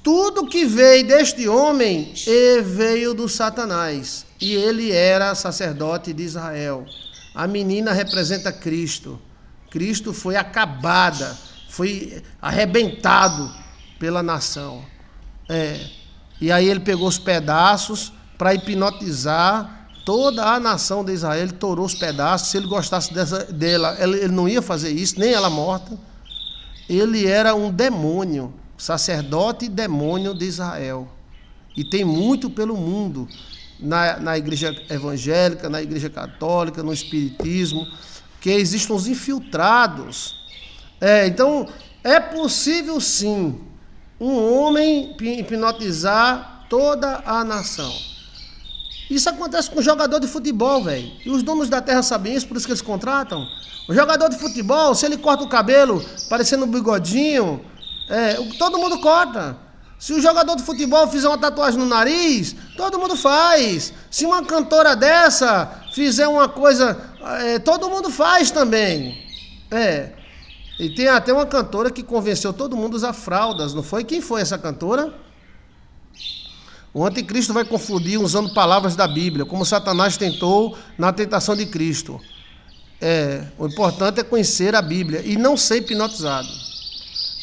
Tudo que veio deste homem veio do Satanás. E ele era sacerdote de Israel. A menina representa Cristo. Cristo foi acabada, foi arrebentado pela nação. E aí ele pegou os pedaços para hipnotizar toda a nação de Israel. Ele torou os pedaços. Se ele gostasse dela, ele não ia fazer isso, nem ela morta. Ele era um demônio, sacerdote e demônio de Israel. E tem muito pelo mundo, na igreja evangélica, na igreja católica, no espiritismo, que existem os infiltrados. Então, é possível sim um homem hipnotizar toda a nação. Isso acontece com jogador de futebol, velho. E os donos da terra sabem isso, por isso que eles contratam. O jogador de futebol, se ele corta o cabelo parecendo um bigodinho, todo mundo corta. Se o jogador de futebol fizer uma tatuagem no nariz, todo mundo faz. Se uma cantora dessa fizer uma coisa, todo mundo faz também. E tem até uma cantora que convenceu todo mundo a usar fraldas, não foi? Quem foi essa cantora? O anticristo vai confundir usando palavras da Bíblia, como Satanás tentou na tentação de Cristo. O importante é conhecer a Bíblia e não ser hipnotizado.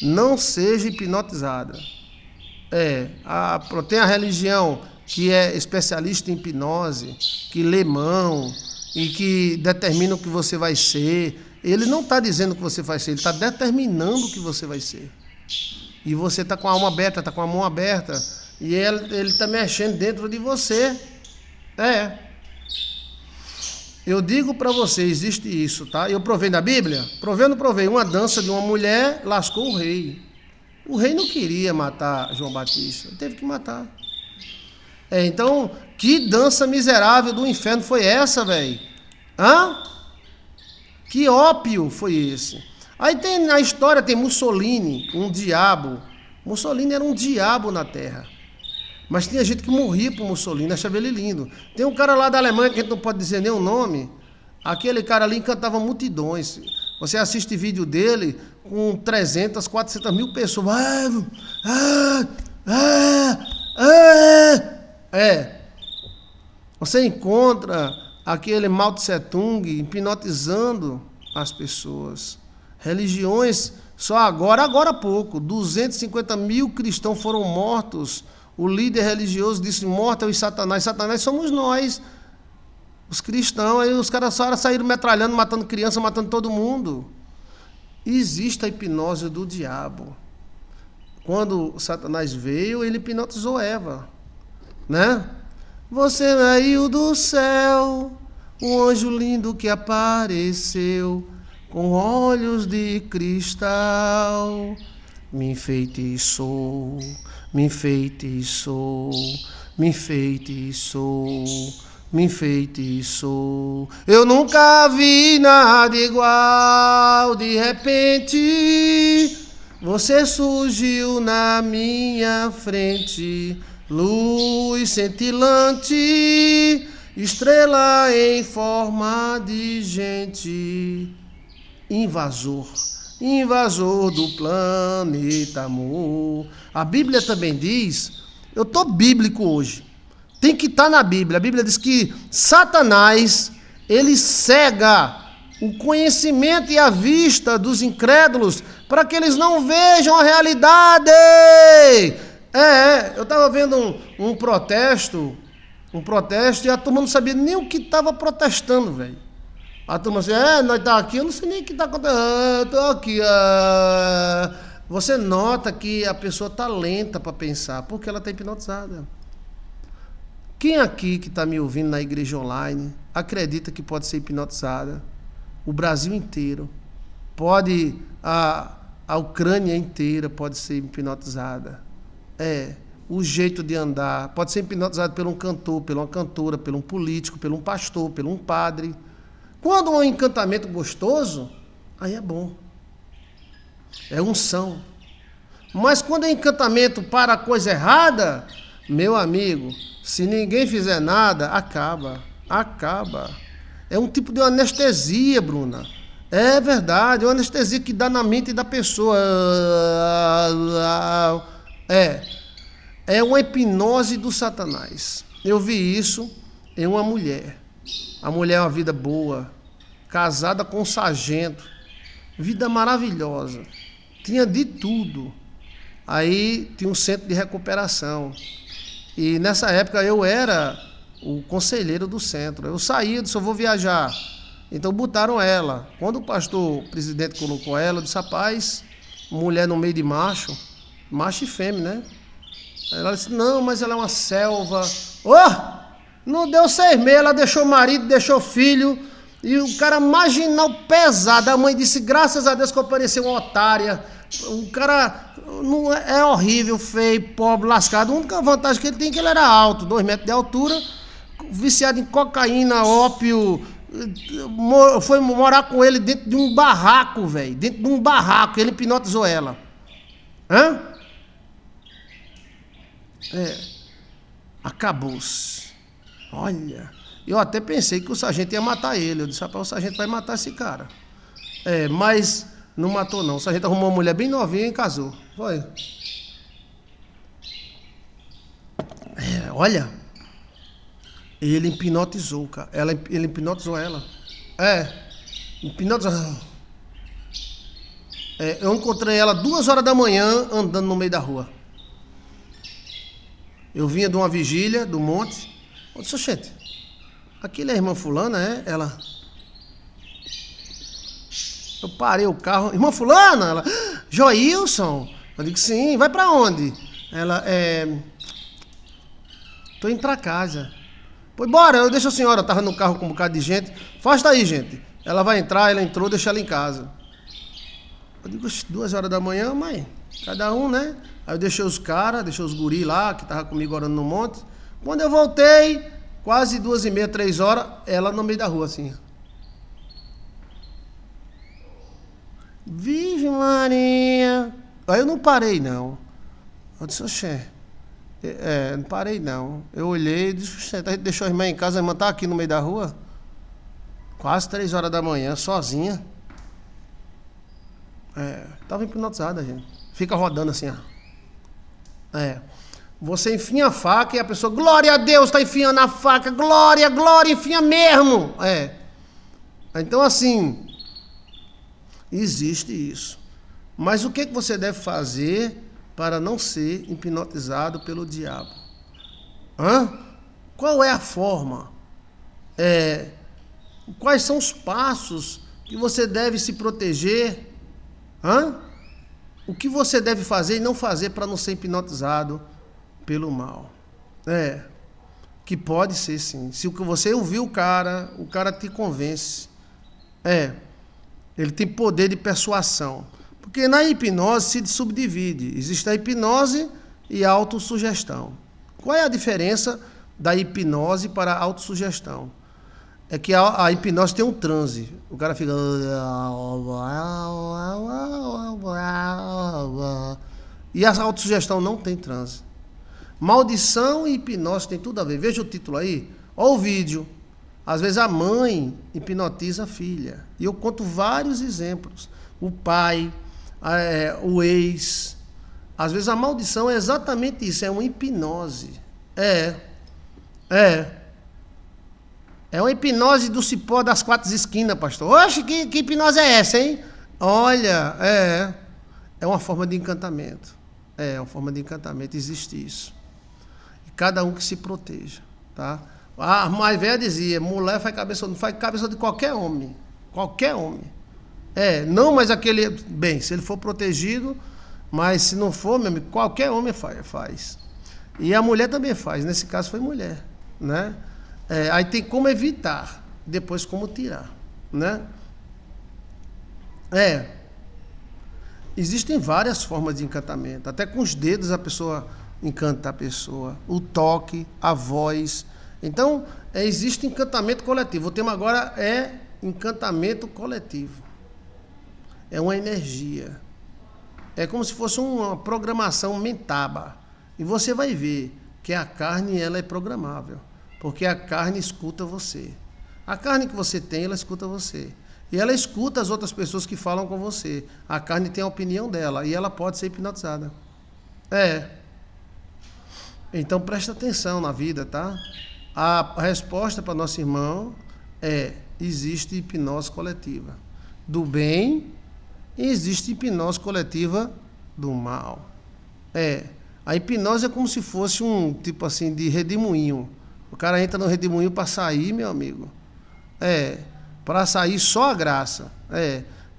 Não seja hipnotizada. Tem a religião que é especialista em hipnose, que lê mão e que determina o que você vai ser. Ele não está dizendo o que você vai ser, ele está determinando o que você vai ser. E você está com a alma aberta, está com a mão aberta, e ele está mexendo dentro de você. Eu digo para você, existe isso, tá? Eu provei na Bíblia? Provei ou não provei? Uma dança de uma mulher lascou o rei. O rei não queria matar João Batista, ele teve que matar. Então, que dança miserável do inferno foi essa, velho? Que ópio foi esse? Aí tem na história, tem Mussolini, um diabo. Mussolini era um diabo na terra. Mas tinha gente que morria por Mussolini, achava ele lindo. Tem um cara lá da Alemanha, que a gente não pode dizer nem o nome. Aquele cara ali encantava multidões. Você assiste vídeo dele com 300, 400 mil pessoas. Você encontra aquele Mao Tse Tung hipnotizando as pessoas. Religiões, só agora há pouco, 250 mil cristãos foram mortos. O líder religioso disse: morto é o Satanás. Satanás somos nós, os cristãos. Aí os caras só saíram metralhando, matando criança, matando todo mundo. Existe a hipnose do diabo. Quando Satanás veio, ele hipnotizou Eva, né? Você veio do céu, um anjo lindo que apareceu, com olhos de cristal, me enfeitiçou, me enfeitiçou, me enfeitiçou, me enfeitiçou. Eu nunca vi nada igual, de repente você surgiu na minha frente, luz cintilante, estrela em forma de gente, invasor do planeta amor. A Bíblia também diz, eu estou bíblico hoje, tem que estar na Bíblia. A Bíblia diz que Satanás, ele cega o conhecimento e a vista dos incrédulos para que eles não vejam a realidade. Eu estava vendo um protesto e a turma não sabia nem o que estava protestando, velho. A turma assim, nós estamos aqui, eu não sei nem o que está acontecendo, estou aqui. Você nota que a pessoa está lenta para pensar, porque ela está hipnotizada. Quem aqui que está me ouvindo na igreja online acredita que pode ser hipnotizada? O Brasil inteiro. Pode, a Ucrânia inteira pode ser hipnotizada. O jeito de andar pode ser hipnotizado por um cantor, por uma cantora, por um político, por um pastor, por um padre. Quando é um encantamento gostoso, aí é bom. É unção. Mas quando é encantamento para a coisa errada, meu amigo, se ninguém fizer nada, acaba. É um tipo de anestesia, Bruna. É verdade, é uma anestesia que dá na mente da pessoa. É uma hipnose do Satanás. Eu vi isso em uma mulher. A mulher é uma vida boa, casada com um sargento, vida maravilhosa, tinha de tudo. Aí tinha um centro de recuperação. E nessa época eu era o conselheiro do centro. Eu saía, disse, eu vou viajar. Então botaram ela. Quando o pastor, o presidente colocou ela, eu disse, rapaz, mulher no meio de macho e fêmea, né? Ela disse, não, mas ela é uma selva. Não deu 6 meses, ela deixou o marido, deixou o filho, e o cara marginal pesado. A mãe disse, graças a Deus que apareceu uma otária. O cara não é horrível, feio, pobre, lascado. A única vantagem que ele tem é que ele era alto, 2 metros de altura, viciado em cocaína, ópio. Foi morar com ele dentro de um barraco, velho. Dentro de um barraco, ele hipnotizou ela. Acabou-se. Olha, eu até pensei que o sargento ia matar ele. Eu disse, rapaz, o sargento vai matar esse cara. Mas não matou não. O sargento arrumou uma mulher bem novinha e casou. Foi. Olha, ele hipnotizou, cara. Ele hipnotizou ela. Hipnotizou. Eu encontrei ela 2 horas da manhã andando no meio da rua. Eu vinha de uma vigília do monte. Eu disse, gente, aquilo é a irmã fulana, é? Ela... Eu parei o carro. Irmã fulana? Ela... Joilson? Eu digo, sim. Vai pra onde? Ela, tô indo pra casa. Pois bora, eu deixo a senhora. Eu tava no carro com um bocado de gente. Afasta aí, gente. Ela vai entrar, ela entrou, deixa ela em casa. Eu digo, 2 horas da manhã, mãe. Cada um, né? Aí eu deixei os caras, deixei os guris lá, que tava comigo orando no monte. Quando eu voltei, quase 2h30, 3 horas, ela no meio da rua, assim. Vive Maria. Aí eu não parei, não. Eu disse, oxê. Não parei, não. Eu olhei e disse, oxê, a gente deixou a irmã em casa, a irmã tá aqui no meio da rua. Quase 3 horas da manhã, sozinha. Tava hipnotizada, gente. Fica rodando assim, ó. Você enfia a faca e a pessoa, glória a Deus, tá enfiando a faca, glória, glória, enfia mesmo. Então, assim, existe isso. Mas o que você deve fazer para não ser hipnotizado pelo diabo? Qual é a forma? Quais são os passos que você deve se proteger? O que você deve fazer e não fazer para não ser hipnotizado pelo mal? Que pode ser sim. Se você ouviu o cara te convence. Ele tem poder de persuasão. Porque na hipnose se subdivide. Existe a hipnose e a autossugestão. Qual é a diferença da hipnose para a autossugestão? É que a hipnose tem um transe. O cara fica... E a autossugestão não tem transe. Maldição e hipnose tem tudo a ver. Veja o título aí. Olha o vídeo. Às vezes a mãe hipnotiza a filha. E eu conto vários exemplos. O pai, o ex. Às vezes a maldição é exatamente isso. É uma hipnose. É uma hipnose do cipó das 4 esquinas, pastor. Oxe, que hipnose é essa, hein? Olha, é uma forma de encantamento. É uma forma de encantamento, existe isso. E cada um que se proteja, tá? A mais velha dizia, mulher não faz cabeça de qualquer homem. Qualquer homem. Não, mas aquele... Bem, se ele for protegido, mas se não for, meu amigo, qualquer homem faz. E a mulher também faz, nesse caso foi mulher, né? Aí tem como evitar, depois como tirar, né? Existem várias formas de encantamento, até com os dedos a pessoa encanta a pessoa, o toque, a voz. Então, existe encantamento coletivo. O tema agora é encantamento coletivo. É uma energia. É como se fosse uma programação mentaba. E você vai ver que a carne ela é programável. Porque a carne escuta você. A carne que você tem, ela escuta você. E ela escuta as outras pessoas que falam com você. A carne tem a opinião dela e ela pode ser hipnotizada. Então presta atenção na vida, tá? A resposta para nosso irmão existe hipnose coletiva do bem e existe hipnose coletiva do mal. A hipnose é como se fosse um tipo assim de redemoinho. O cara entra no redemoinho para sair, meu amigo. Para sair só a graça.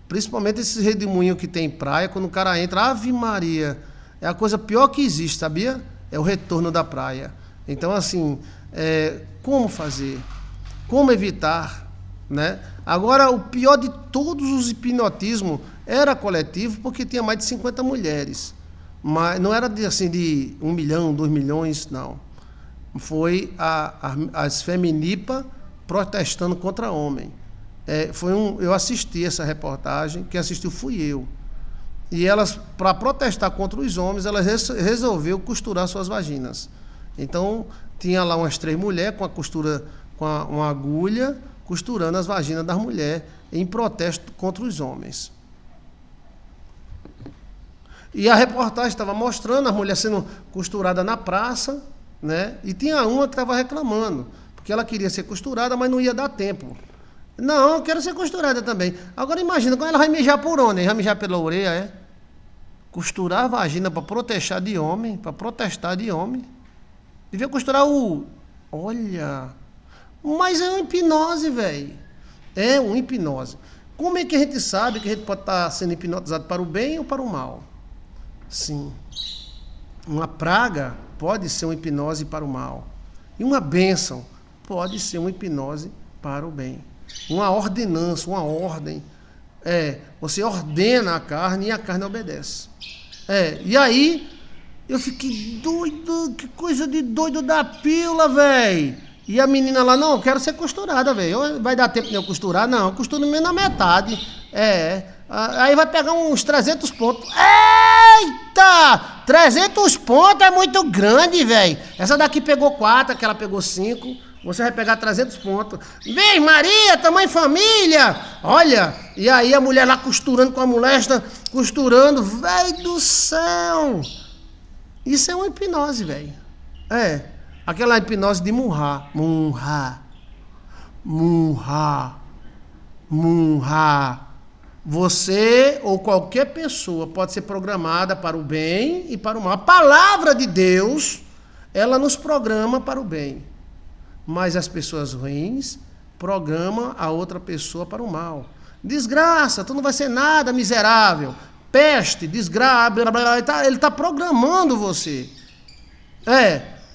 Principalmente esses redemoinhos que tem praia, quando o cara entra, Ave Maria, é a coisa pior que existe, sabia? É o retorno da praia. Então, assim, como fazer? Como evitar? Né? Agora, o pior de todos os hipnotismos era coletivo, porque tinha mais de 50 mulheres. Mas não era de 1 milhão, 2 milhões, não. Foi as feminipas protestando contra homem. Eu assisti essa reportagem, quem assistiu fui eu. E elas, para protestar contra os homens, elas resolveu costurar suas vaginas. Então, tinha lá umas 3 mulheres com uma agulha, costurando as vaginas das mulheres, em protesto contra os homens. E a reportagem estava mostrando as mulheres sendo costuradas na praça, né? E tinha uma que estava reclamando, porque ela queria ser costurada, mas não ia dar tempo. Não, eu quero ser costurada também. Agora imagina, quando ela vai mijar por onde? Vai mijar pela orelha, é? Costurar a vagina para protestar de homem, para protestar de homem. Devia costurar o... Olha... Mas é uma hipnose, velho. É uma hipnose. Como é que a gente sabe que a gente pode estar sendo hipnotizado para o bem ou para o mal? Sim. Uma praga pode ser uma hipnose para o mal. E uma bênção pode ser uma hipnose para o bem. Uma ordenança, uma ordem. Você ordena a carne e a carne obedece. E aí, eu fiquei doido, que coisa de doido da pílula, velho. E a menina lá, não, eu quero ser costurada, velho. Vai dar tempo de eu costurar? Não, eu costuro menos na metade. Aí vai pegar uns 300 pontos. Eita! 300 pontos é muito grande, velho. Essa daqui pegou 4, aquela pegou 5. Você vai pegar 300 pontos. Vem, Maria, tamanho família. Olha, e aí a mulher lá costurando com a molesta, costurando. Velho do céu. Isso é uma hipnose, velho. Aquela hipnose de Munhá. Munhá. Você ou qualquer pessoa pode ser programada para o bem e para o mal. A palavra de Deus, ela nos programa para o bem. Mas as pessoas ruins programam a outra pessoa para o mal. Desgraça, tu não vai ser nada, miserável. Peste, desgraça, ele está programando você.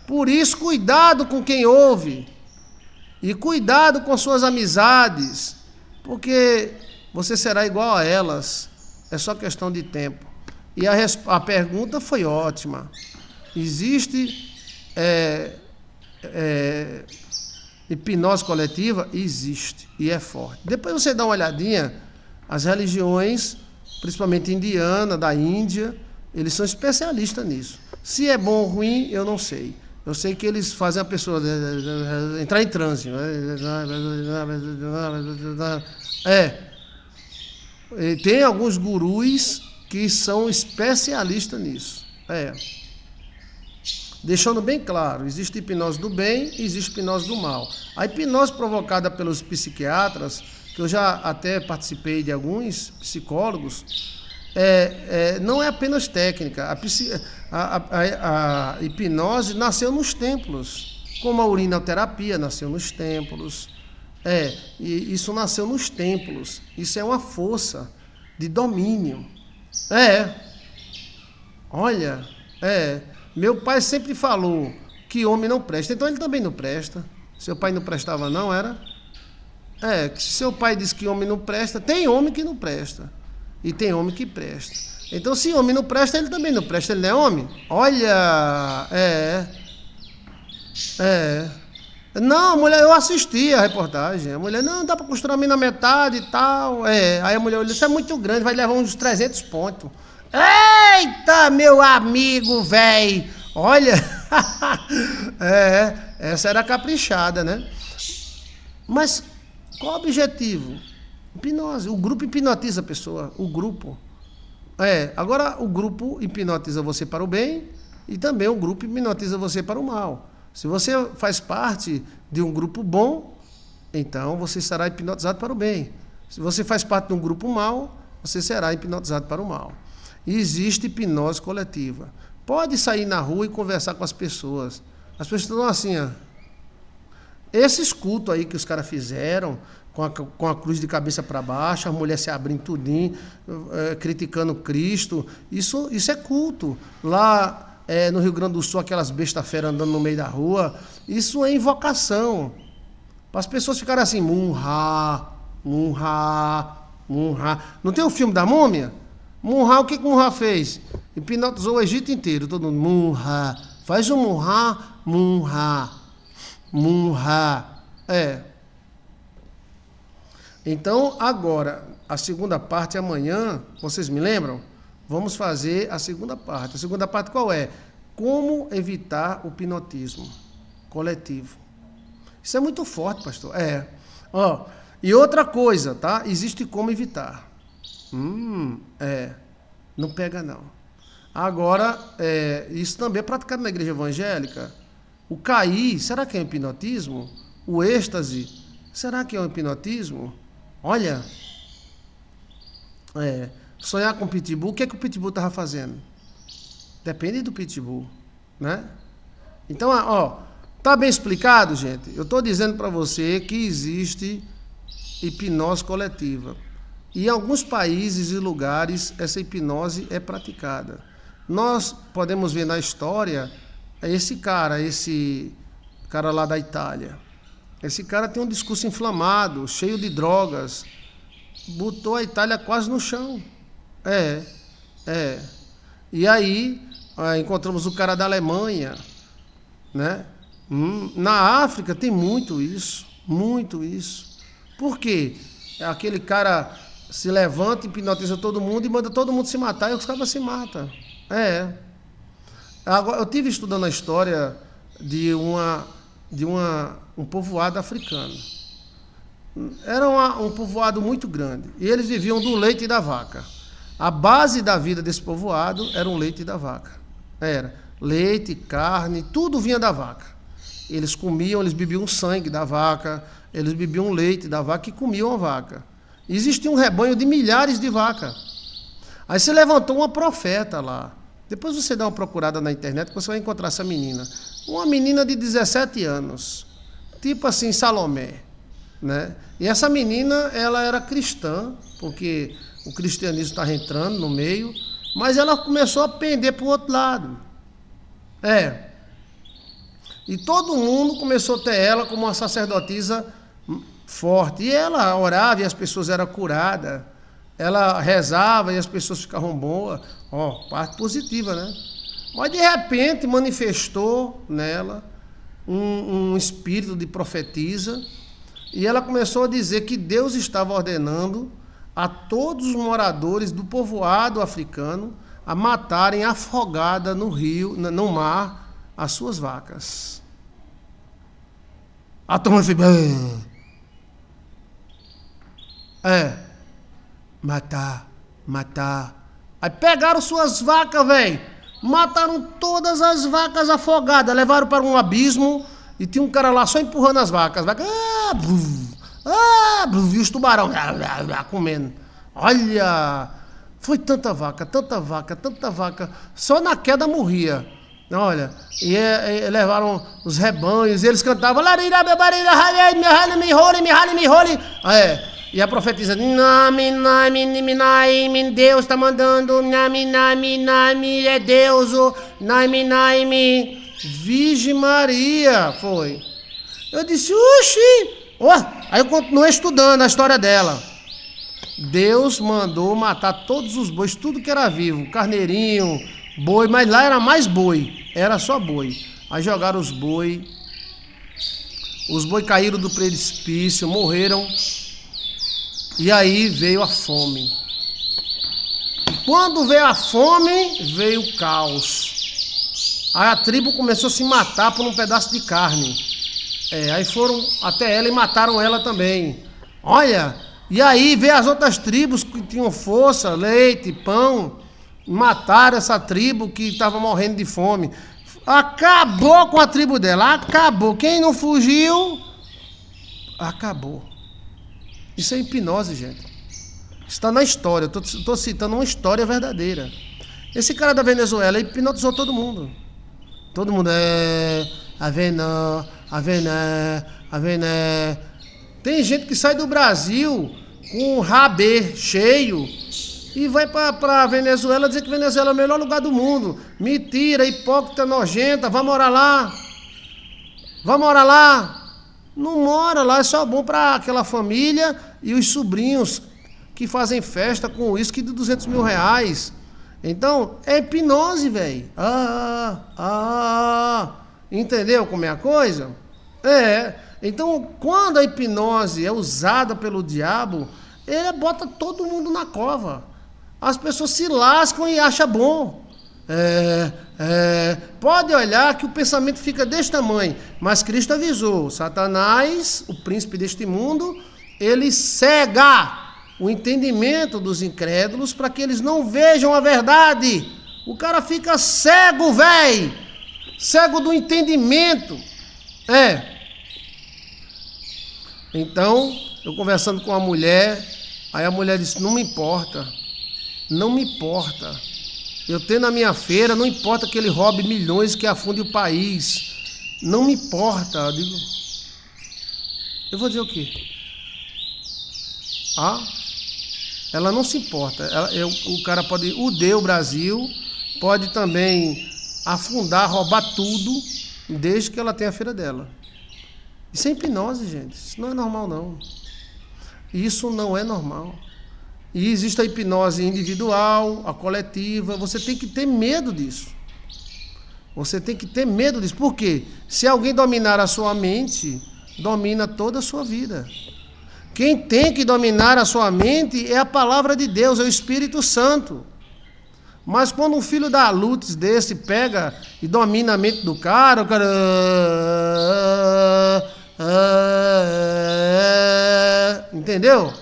Por isso, cuidado com quem ouve. E cuidado com suas amizades. Porque você será igual a elas. É só questão de tempo. E a pergunta foi ótima. Existe hipnose coletiva? Existe. E é forte. Depois você dá uma olhadinha. As religiões, principalmente indiana, da Índia, eles são especialistas nisso. Se é bom ou ruim, eu não sei. Eu sei que eles fazem a pessoa entrar em transe. Tem alguns gurus que são especialistas nisso. Deixando bem claro, existe hipnose do bem e existe hipnose do mal. A hipnose provocada pelos psiquiatras, que eu já até participei de alguns psicólogos, não é apenas técnica. A hipnose nasceu nos templos, como a urinoterapia nasceu nos templos. E isso nasceu nos templos. Isso é uma força de domínio. Olha, meu pai sempre falou que homem não presta, então ele também não presta. Seu pai não prestava não, era? Que se seu pai diz que homem não presta, tem homem que não presta. E tem homem que presta. Então, se homem não presta, ele também não presta. Ele não é homem? Olha, Não, a mulher, eu assisti a reportagem. A mulher, não, dá para costurar a mim na metade e tal. Aí a mulher olhou, isso é muito grande, vai levar uns 300 pontos. Eita, meu amigo, velho. Olha, essa era caprichada, né? Mas qual o objetivo? Hipnose. O grupo hipnotiza a pessoa. O grupo. Agora o grupo hipnotiza você para o bem e também o grupo hipnotiza você para o mal. Se você faz parte de um grupo bom, então você será hipnotizado para o bem. Se você faz parte de um grupo mau, você será hipnotizado para o mal. E existe hipnose coletiva. Pode sair na rua e conversar com as pessoas. As pessoas estão assim, Esses cultos aí que os caras fizeram, com a cruz de cabeça para baixo, a mulher se abrindo tudinho, criticando Cristo, isso é culto. Lá no Rio Grande do Sul, aquelas bestas-feras andando no meio da rua, isso é invocação. Para as pessoas ficarem assim, Munhá, Munhá, Munhá. Não tem o filme da múmia? Munhá, o que Munhá fez? Hipnotizou o Egito inteiro, todo mundo, Munhá. Faz o Munhá, Munhá, Munhá. Então, agora, a segunda parte amanhã, vocês me lembram? Vamos fazer a segunda parte. A segunda parte qual é? Como evitar o hipnotismo coletivo. Isso é muito forte, pastor. E outra coisa, tá? Existe como evitar. Não pega não. Agora, isso também é praticado na igreja evangélica. O cair, será que é hipnotismo? O êxtase, será que é um hipnotismo? Olha, sonhar com pitbull, o que é que o pitbull estava fazendo? Depende do pitbull, né? Então, ó, tá bem explicado, gente? Eu estou dizendo para você que existe hipnose coletiva. E em alguns países e lugares essa hipnose é praticada. Nós podemos ver na história esse cara lá da Itália. Esse cara tem um discurso inflamado, cheio de drogas. Botou a Itália quase no chão. E aí encontramos o cara da Alemanha, né? Na África tem muito isso, muito isso. Por quê? Aquele cara se levanta, hipnotiza todo mundo e manda todo mundo se matar e os caras se matam. Agora, eu tive estudando a história de um povoado africano. Era um povoado muito grande e eles viviam do leite da vaca. A base da vida desse povoado era o leite da vaca. Era leite, carne, tudo vinha da vaca. Eles comiam, eles bebiam sangue da vaca, eles bebiam leite da vaca e comiam a vaca. Existia um rebanho de milhares de vacas. Aí se levantou uma profeta lá. Depois você dá uma procurada na internet que você vai encontrar essa menina. Uma menina de 17 anos, tipo assim, Salomé, né? E essa menina, ela era cristã, porque o cristianismo estava entrando no meio, mas ela começou a pender para o outro lado. E todo mundo começou a ter ela como uma sacerdotisa forte. E ela orava e as pessoas eram curadas. Ela rezava e as pessoas ficavam boas. Parte positiva, né? Mas de repente manifestou nela um espírito de profetisa. E ela começou a dizer que Deus estava ordenando a todos os moradores do povoado africano a matarem afogada no rio, no mar, as suas vacas. A turma fica... Matar. Aí pegaram suas vacas, velho. Mataram todas as vacas afogadas. Levaram para um abismo e tinha um cara lá só empurrando as vacas. E os tubarão comendo. Olha, foi tanta vaca. Só na queda morria. Olha, e levaram os rebanhos, e eles cantavam. E a profetisa, Deus está mandando, é Deus, Virgem Maria, foi. Eu disse, aí eu continuei estudando a história dela. Deus mandou matar todos os bois, tudo que era vivo, carneirinho, boi, mas lá era mais boi, era só boi. Aí jogaram os boi caíram do precipício, morreram. E aí veio a fome. E quando veio a fome, veio o caos. Aí a tribo começou a se matar por um pedaço de carne. Aí foram até ela e mataram ela também. Olha, e aí veio as outras tribos que tinham força, leite, pão, mataram essa tribo que estava morrendo de fome. Acabou com a tribo dela, acabou. Quem não fugiu, acabou. Isso é hipnose, gente. Está na história. Estou citando uma história verdadeira. Esse cara da Venezuela hipnotizou todo mundo. Todo mundo Avené. Tem gente que sai do Brasil com um rabê cheio e vai para a Venezuela dizer que Venezuela é o melhor lugar do mundo. Mentira, hipócrita, nojenta. Vai morar lá. Não mora lá, é só bom para aquela família e os sobrinhos que fazem festa com uísque de 200 mil reais. Então, é hipnose, velho. Entendeu como é a coisa? Então, quando a hipnose é usada pelo diabo, ele bota todo mundo na cova. As pessoas se lascam e acham bom. Pode olhar que o pensamento fica desse tamanho, mas Cristo avisou, Satanás, o príncipe deste mundo, ele cega o entendimento dos incrédulos para que eles não vejam a verdade. O cara fica cego, velho. cego do entendimento. Então, eu conversando com a mulher, aí a mulher disse, não me importa, eu tenho na minha feira, não importa que ele roube milhões, que afunde o país, não me importa. Eu digo, eu vou dizer o quê? Ela não se importa, o cara pode o Brasil, pode também afundar, roubar tudo, desde que ela tenha a feira dela. Isso é hipnose, gente. Isso não é normal, não. Isso não é normal. E existe a hipnose individual, a coletiva. Você tem que ter medo disso. Você tem que ter medo disso. Por quê? Se alguém dominar a sua mente, domina toda a sua vida. Quem tem que dominar a sua mente é a palavra de Deus, é o Espírito Santo. Mas quando um filho da Lutz desse pega e domina a mente do cara, o cara... entendeu?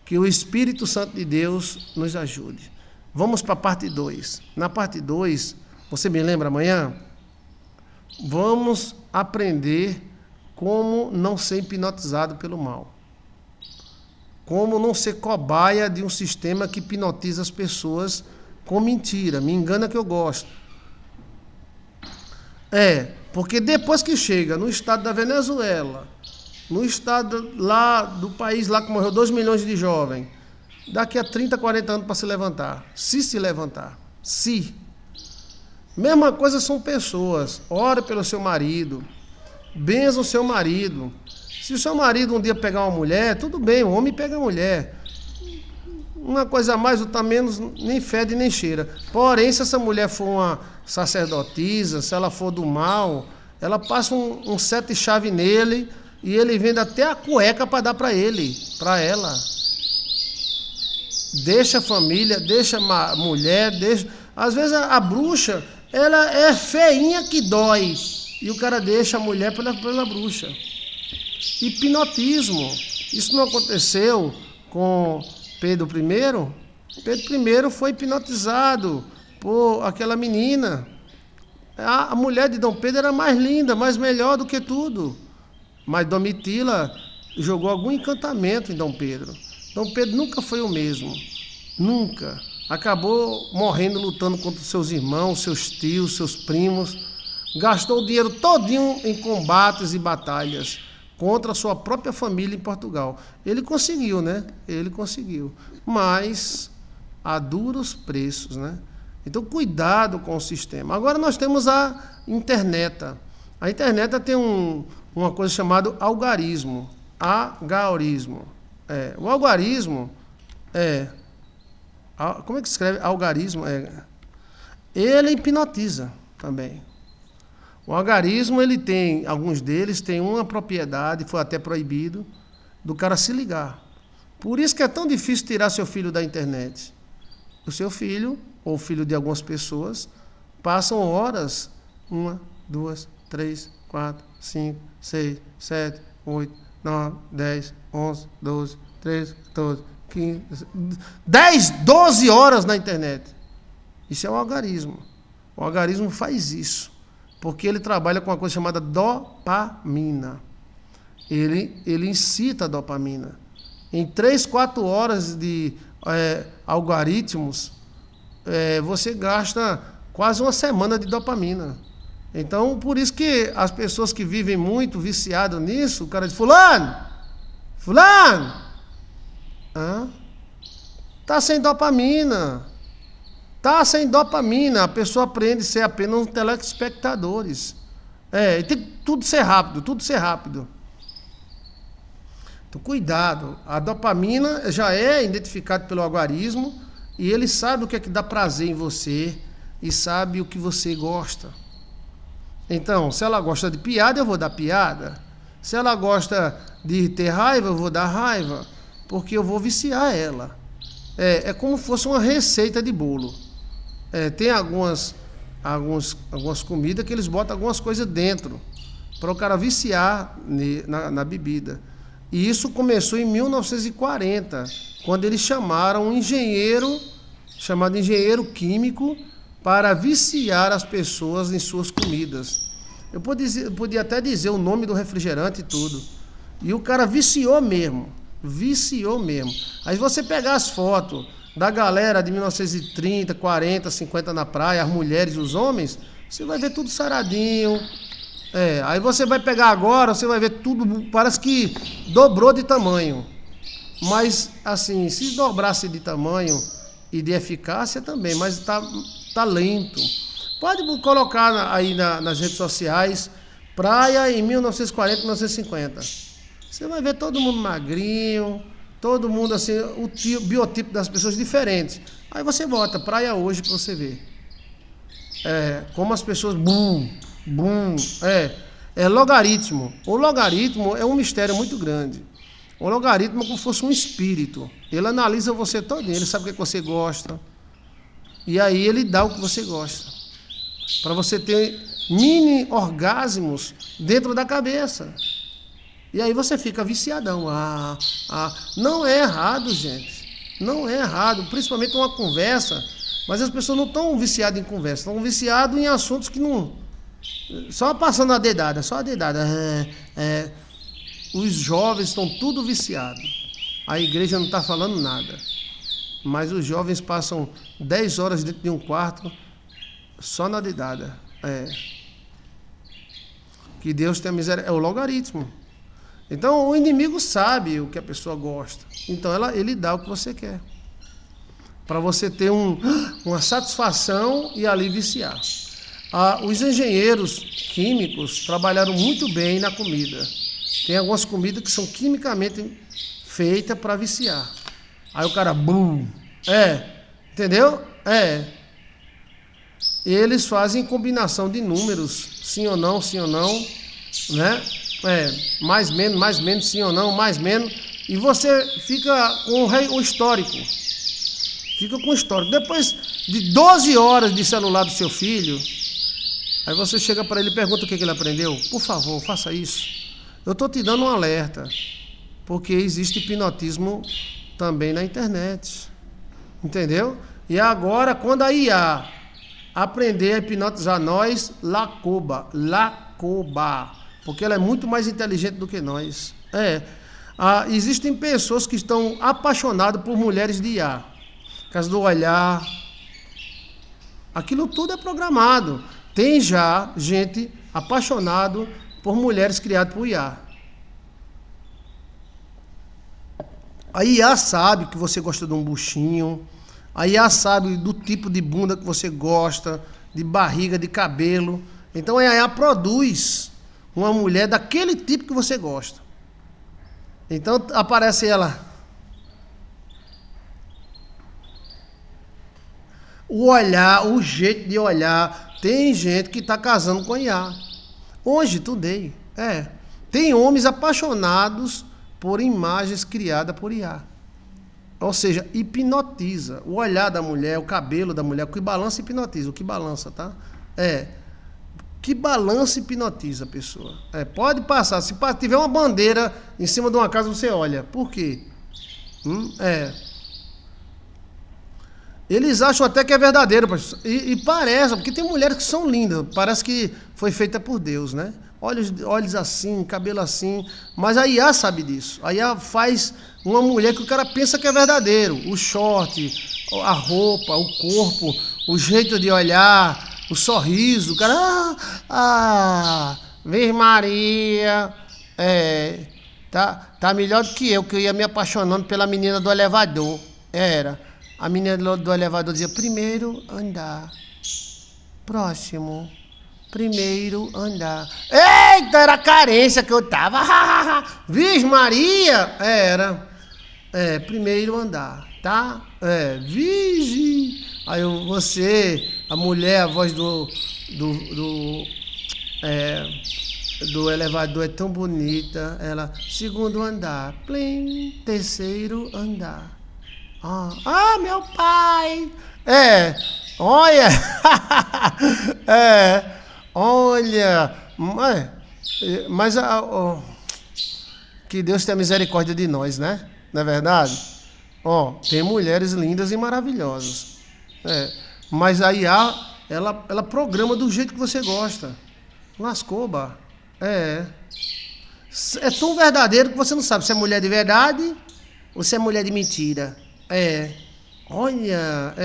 Que o Espírito Santo de Deus nos ajude. Vamos para a parte 2. Na parte 2, você me lembra amanhã? Vamos aprender como não ser hipnotizado pelo mal. Como não ser cobaia de um sistema que hipnotiza as pessoas com mentira. Me engana que eu gosto. Porque depois que chega no estado da Venezuela, no estado lá do país lá que morreu 2 milhões de jovens, daqui a 30, 40 anos para se levantar. Se levantar. Mesma coisa são pessoas. Ore pelo seu marido. Benza o seu marido. Se o seu marido um dia pegar uma mulher, tudo bem, o homem pega a mulher. Uma coisa a mais, outra menos, nem fede nem cheira. Porém, se essa mulher for uma sacerdotisa, se ela for do mal, ela passa um 7-chave nele e ele vende até a cueca para dar para ele, para ela. Deixa a família, deixa a mulher, deixa... Às vezes a bruxa, ela é feinha que dói. E o cara deixa a mulher pela bruxa. Hipnotismo. Isso não aconteceu com Pedro I? Pedro I foi hipnotizado por aquela menina. A mulher de Dom Pedro era mais linda, mais melhor do que tudo. Mas Domitila jogou algum encantamento em Dom Pedro. Dom Pedro nunca foi o mesmo. Nunca. Acabou morrendo, lutando contra seus irmãos, seus tios, seus primos. Gastou o dinheiro todinho em combates e batalhas contra a sua própria família em Portugal. Ele conseguiu, né? Ele conseguiu. Mas a duros preços, né? Então, cuidado com o sistema. Agora nós temos a internet. A internet tem uma coisa chamada algarismo. Algarismo. O algarismo como é que se escreve? Algarismo. Ele hipnotiza também. O algarismo, alguns deles têm uma propriedade, foi até proibido, do cara se ligar. Por isso que é tão difícil tirar seu filho da internet. O seu filho, ou filho de algumas pessoas, passam horas, 1, 2, 3, 4, 5, 6, 7, 8, 9, 10, 11, 12, 13, 14, 15, 10, 12 horas na internet. Isso é o algarismo. O algarismo faz isso. Porque ele trabalha com uma coisa chamada dopamina. Ele incita a dopamina. Em 3, 4 horas de algoritmos, você gasta quase uma semana de dopamina. Então, por isso que as pessoas que vivem muito viciadas nisso, o cara diz, fulano, tá sem dopamina. Tá sem dopamina, a pessoa aprende a ser apenas um telespectadores. E tem que tudo ser rápido. Então, cuidado. A dopamina já é identificada pelo algarismo e ele sabe o que é que dá prazer em você e sabe o que você gosta. Então, se ela gosta de piada, eu vou dar piada. Se ela gosta de ter raiva, eu vou dar raiva, porque eu vou viciar ela. É como se fosse uma receita de bolo. Tem algumas comidas que eles botam algumas coisas dentro para o cara viciar na bebida. E isso começou em 1940, quando eles chamaram um engenheiro, chamado engenheiro químico, para viciar as pessoas em suas comidas. Eu podia até dizer o nome do refrigerante e tudo. E o cara viciou mesmo. Viciou mesmo. Aí você pegar as fotos da galera de 1930, 40, 50 na praia, as mulheres e os homens, você vai ver tudo saradinho. Aí você vai pegar agora, você vai ver tudo, parece que dobrou de tamanho. Mas, assim, se dobrasse de tamanho e de eficácia também, mas tá lento. Pode colocar aí nas redes sociais, praia em 1940, 1950. Você vai ver todo mundo magrinho, todo mundo assim, o biotipo das pessoas diferentes. Aí você bota praia hoje para você ver. Como as pessoas, logaritmo. O logaritmo é um mistério muito grande. O logaritmo é como se fosse um espírito. Ele analisa você todinho, ele sabe o que você gosta. E aí ele dá o que você gosta. Para você ter mini orgasmos dentro da cabeça. E aí você fica viciadão. Não é errado, gente. Não é errado. Principalmente uma conversa. Mas as pessoas não estão viciadas em conversa. Estão viciadas em assuntos que não... Só passando a dedada. Só a dedada. Os jovens estão tudo viciados. A igreja não está falando nada. Mas os jovens passam 10 horas dentro de um quarto só na dedada. Que Deus tenha miséria. É o logaritmo. Então o inimigo sabe o que a pessoa gosta. Então ele dá o que você quer. Para você ter uma satisfação e ali viciar. Os engenheiros químicos trabalharam muito bem na comida. Tem algumas comidas que são quimicamente feitas para viciar. Aí o cara, entendeu? Eles fazem combinação de números, sim ou não, né? Mais, menos, sim ou não, mais, menos. E você fica com o histórico. Fica com o histórico. Depois de 12 horas de celular do seu filho, aí você chega para ele e pergunta o que ele aprendeu. Por favor, faça isso. Eu estou te dando um alerta, porque existe hipnotismo também na internet. Entendeu? E agora, quando a IA aprender a hipnotizar nós, lacoba, porque ela é muito mais inteligente do que nós. Existem pessoas que estão apaixonadas por mulheres de IA, por causa do olhar. Aquilo tudo é programado. Tem já gente apaixonada por mulheres criadas por IA. A IA sabe que você gosta de um buchinho. A IA sabe do tipo de bunda que você gosta, de barriga, de cabelo. Então a IA produz uma mulher daquele tipo que você gosta. Então aparece ela. O olhar, o jeito de olhar. Tem gente que está casando com IA. Hoje, today. Tem homens apaixonados por imagens criadas por IA. Ou seja, hipnotiza. O olhar da mulher, o cabelo da mulher, o que balança hipnotiza. O que balança, tá? Que balança hipnotiza a pessoa. Pode passar. Se tiver uma bandeira em cima de uma casa, você olha. Por quê? Eles acham até que é verdadeiro. E parece, porque tem mulheres que são lindas. Parece que foi feita por Deus, né? Olhos assim, cabelo assim. Mas a IA sabe disso. A IA faz uma mulher que o cara pensa que é verdadeiro. O short, a roupa, o corpo, o jeito de olhar, o sorriso. O cara... Virgem Maria... Tá melhor do que eu ia me apaixonando pela menina do elevador. A menina do elevador dizia, primeiro andar. Próximo. Primeiro andar. Eita, era a carência que eu tava. Virgem Maria. Era. Primeiro andar, tá? Virgem. Aí a mulher, a voz do elevador é tão bonita. Ela, segundo andar. Plim, terceiro andar. Meu pai. Olha. Olha, mas que Deus tenha misericórdia de nós, né? Não é verdade? Tem mulheres lindas e maravilhosas. Mas a IA ela programa do jeito que você gosta. Lascou, bah. É tão verdadeiro que você não sabe se é mulher de verdade ou se é mulher de mentira. Olha,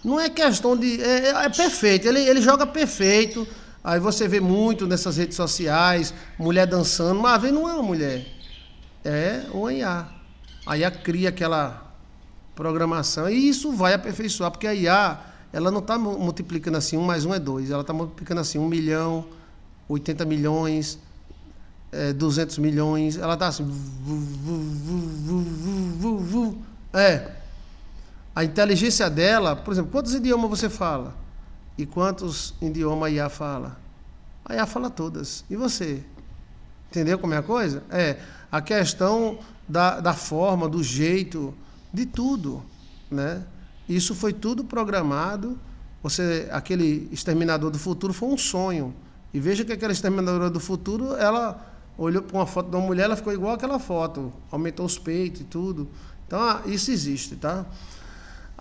Não é questão de... É perfeito, ele joga perfeito. Aí você vê muito nessas redes sociais, mulher dançando, mas não é uma mulher. É uma IA. A IA cria aquela programação e isso vai aperfeiçoar, porque a IA, ela não está multiplicando assim, 1 mais 1 é 2, ela está multiplicando assim, 1 milhão, 80 milhões, 200 milhões, ela está assim... A inteligência dela, por exemplo, quantos idiomas você fala? E quantos idiomas a IA fala? A IA fala todas. E você? Entendeu como é a coisa? A questão da forma, do jeito, de tudo, né? Isso foi tudo programado. Aquele Exterminador do Futuro foi um sonho. E veja que aquela Exterminadora do Futuro, ela olhou para uma foto de uma mulher, ela ficou igual àquela foto. Aumentou os peitos e tudo. Então, isso existe, tá?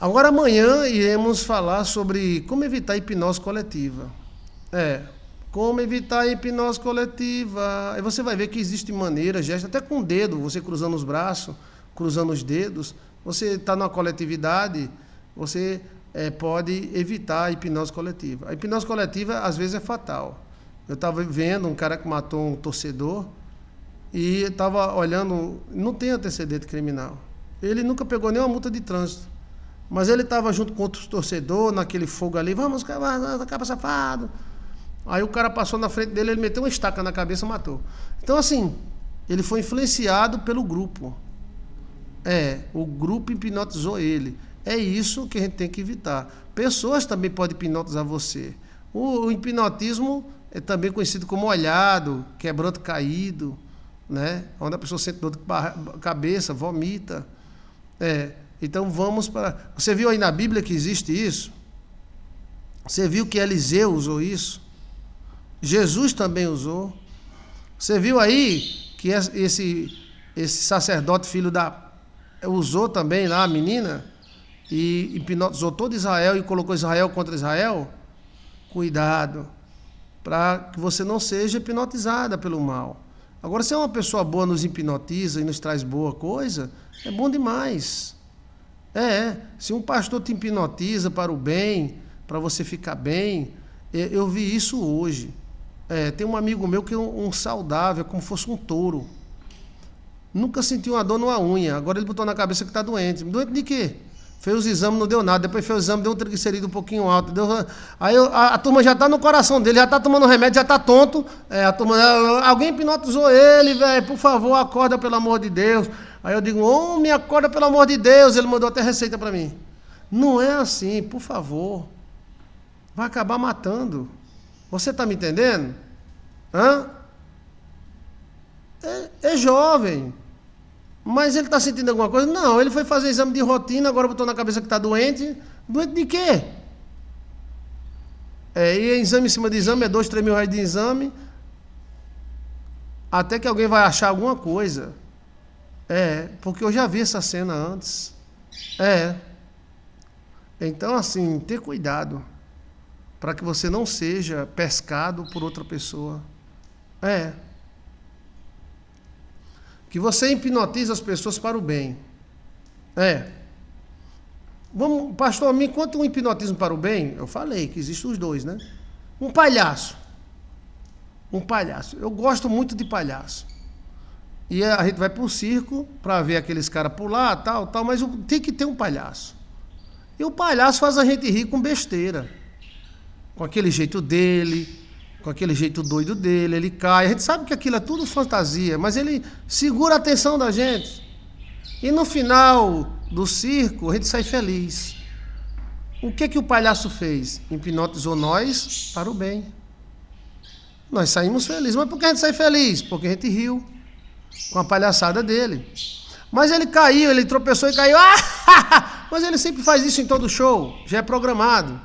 Agora, amanhã, iremos falar sobre como evitar a hipnose coletiva. Como evitar a hipnose coletiva. Aí você vai ver que existem maneiras, gestos, até com o dedo, você cruzando os braços, cruzando os dedos. Você está numa coletividade, você pode evitar a hipnose coletiva. A hipnose coletiva, às vezes, é fatal. Eu estava vendo um cara que matou um torcedor e estava olhando, não tem antecedente criminal. Ele nunca pegou nenhuma multa de trânsito. Mas ele estava junto com outros torcedores, naquele fogo ali, vamos, acaba safado. Aí o cara passou na frente dele, ele meteu uma estaca na cabeça e matou. Então, assim, ele foi influenciado pelo grupo. O grupo hipnotizou ele. É isso que a gente tem que evitar. Pessoas também podem hipnotizar você. O hipnotismo é também conhecido como olhado, quebranto caído, né? Onde a pessoa sente dor de cabeça, vomita. Então vamos para... Você viu aí na Bíblia que existe isso? Você viu que Eliseu usou isso? Jesus também usou. Você viu aí que esse sacerdote filho usou também lá a menina e hipnotizou todo Israel e colocou Israel contra Israel? Cuidado, para que você não seja hipnotizada pelo mal. Agora, se é uma pessoa boa, nos hipnotiza e nos traz boa coisa, é bom demais. Se um pastor te hipnotiza para o bem, para você ficar bem, eu vi isso hoje. Tem um amigo meu que é um saudável, como fosse um touro. Nunca sentiu uma dor numa unha, agora ele botou na cabeça que está doente. Doente de quê? Fez os exames, não deu nada, depois fez o exame, deu um triglicerídeo um pouquinho alto. Aí a turma já está no coração dele, já está tomando remédio, já está tonto. Alguém hipnotizou ele, velho, por favor, acorda pelo amor de Deus. Aí eu digo, homem, acorda pelo amor de Deus. Ele mandou até receita para mim. Não é assim, por favor. Vai acabar matando. Você está me entendendo? É jovem. Mas ele está sentindo alguma coisa? Não, ele foi fazer exame de rotina, agora botou na cabeça que está doente. Doente de quê? E exame em cima de exame, é 2, 3 mil reais de exame. Até que alguém vai achar alguma coisa. Porque eu já vi essa cena antes. Então, assim, ter cuidado para que você não seja pescado por outra pessoa. Que você hipnotiza as pessoas para o bem. Vamos, pastor, me conta um hipnotismo para o bem. Eu falei que existem os dois, né? Um palhaço. Eu gosto muito de palhaço. E a gente vai para o circo para ver aqueles caras pular, tal, mas tem que ter um palhaço. E o palhaço faz a gente rir com besteira. Com aquele jeito dele, com aquele jeito doido dele, ele cai. A gente sabe que aquilo é tudo fantasia, mas ele segura a atenção da gente. E no final do circo, a gente sai feliz. O que o palhaço fez? Hipnotizou nós para o bem. Nós saímos felizes. Mas por que a gente sai feliz? Porque a gente riu com a palhaçada dele. Mas ele caiu, ele tropeçou e caiu. Mas ele sempre faz isso em todo show, já é programado.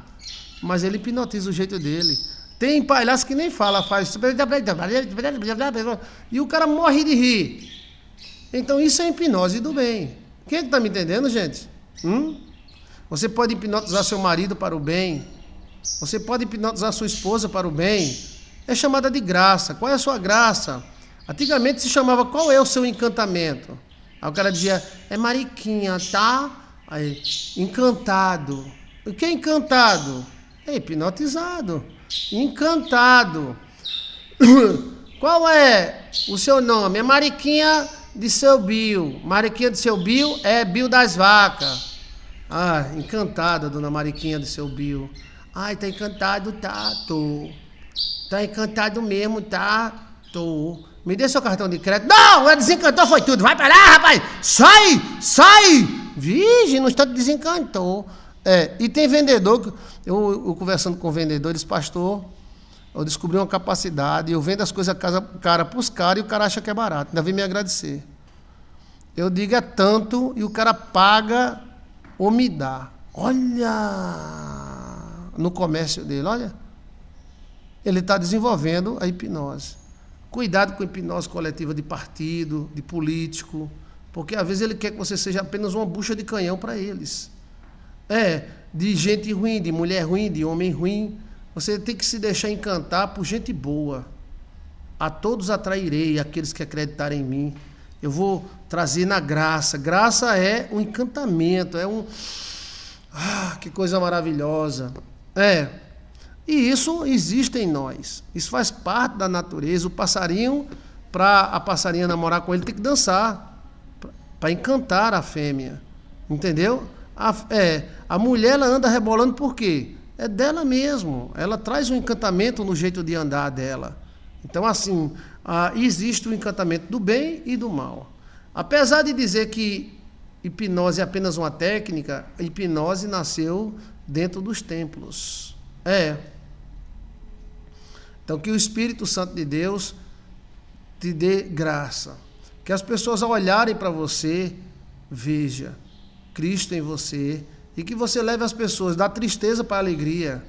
Mas ele hipnotiza o jeito dele. Tem palhaço que nem fala, faz... E o cara morre de rir. Então isso é hipnose do bem. Quem está me entendendo, gente? Você pode hipnotizar seu marido para o bem. Você pode hipnotizar sua esposa para o bem. É chamada de graça. Qual é a sua graça? Antigamente se chamava qual é o seu encantamento. Aí o cara dizia, é mariquinha, tá? Aí, encantado. O que é encantado? É hipnotizado. Encantado. Qual é o seu nome? É Mariquinha de seu Bill. Mariquinha de seu Bill é Bill das Vacas. Ah, encantada, dona Mariquinha de seu Bill. Ai, tá encantado, tá, tô. Tá encantado mesmo, tá, tô. Me dê seu cartão de crédito. Não, desencantou foi tudo. Vai pra lá, rapaz. Sai, sai. Virgem, no instante desencantou. E tem vendedor, eu conversando com vendedores, pastor, eu descobri uma capacidade, eu vendo as coisas cara pros caras e o cara acha que é barato, ainda vem me agradecer. Eu digo é tanto e o cara paga ou me dá. Olha, no comércio dele, olha. Ele está desenvolvendo a hipnose. Cuidado com a hipnose coletiva de partido, de político, porque às vezes ele quer que você seja apenas uma bucha de canhão para eles. De gente ruim, de mulher ruim, de homem ruim. Você tem que se deixar encantar por gente boa. A todos atrairei aqueles que acreditarem em mim. Eu vou trazer na graça. Graça é um encantamento, que coisa maravilhosa. E isso existe em nós. Isso faz parte da natureza. O passarinho, para a passarinha namorar com ele, tem que dançar. Para encantar a fêmea. Entendeu? A mulher, ela anda rebolando por quê? É dela mesmo. Ela traz um encantamento no jeito de andar dela. Então, assim, existe o encantamento do bem e do mal. Apesar de dizer que hipnose é apenas uma técnica, a hipnose nasceu dentro dos templos. Então, que o Espírito Santo de Deus te dê graça. Que as pessoas, ao olharem para você, vejam Cristo em você e que você leve as pessoas da tristeza para a alegria,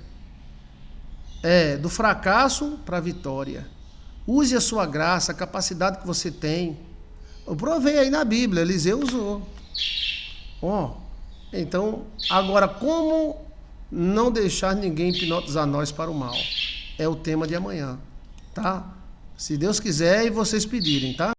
do fracasso para a vitória. Use a sua graça, a capacidade que você tem. Eu provei aí na Bíblia, Eliseu usou. Então, agora, como não deixar ninguém hipnotizar nós para o mal? É o tema de amanhã, tá? Se Deus quiser e vocês pedirem, tá?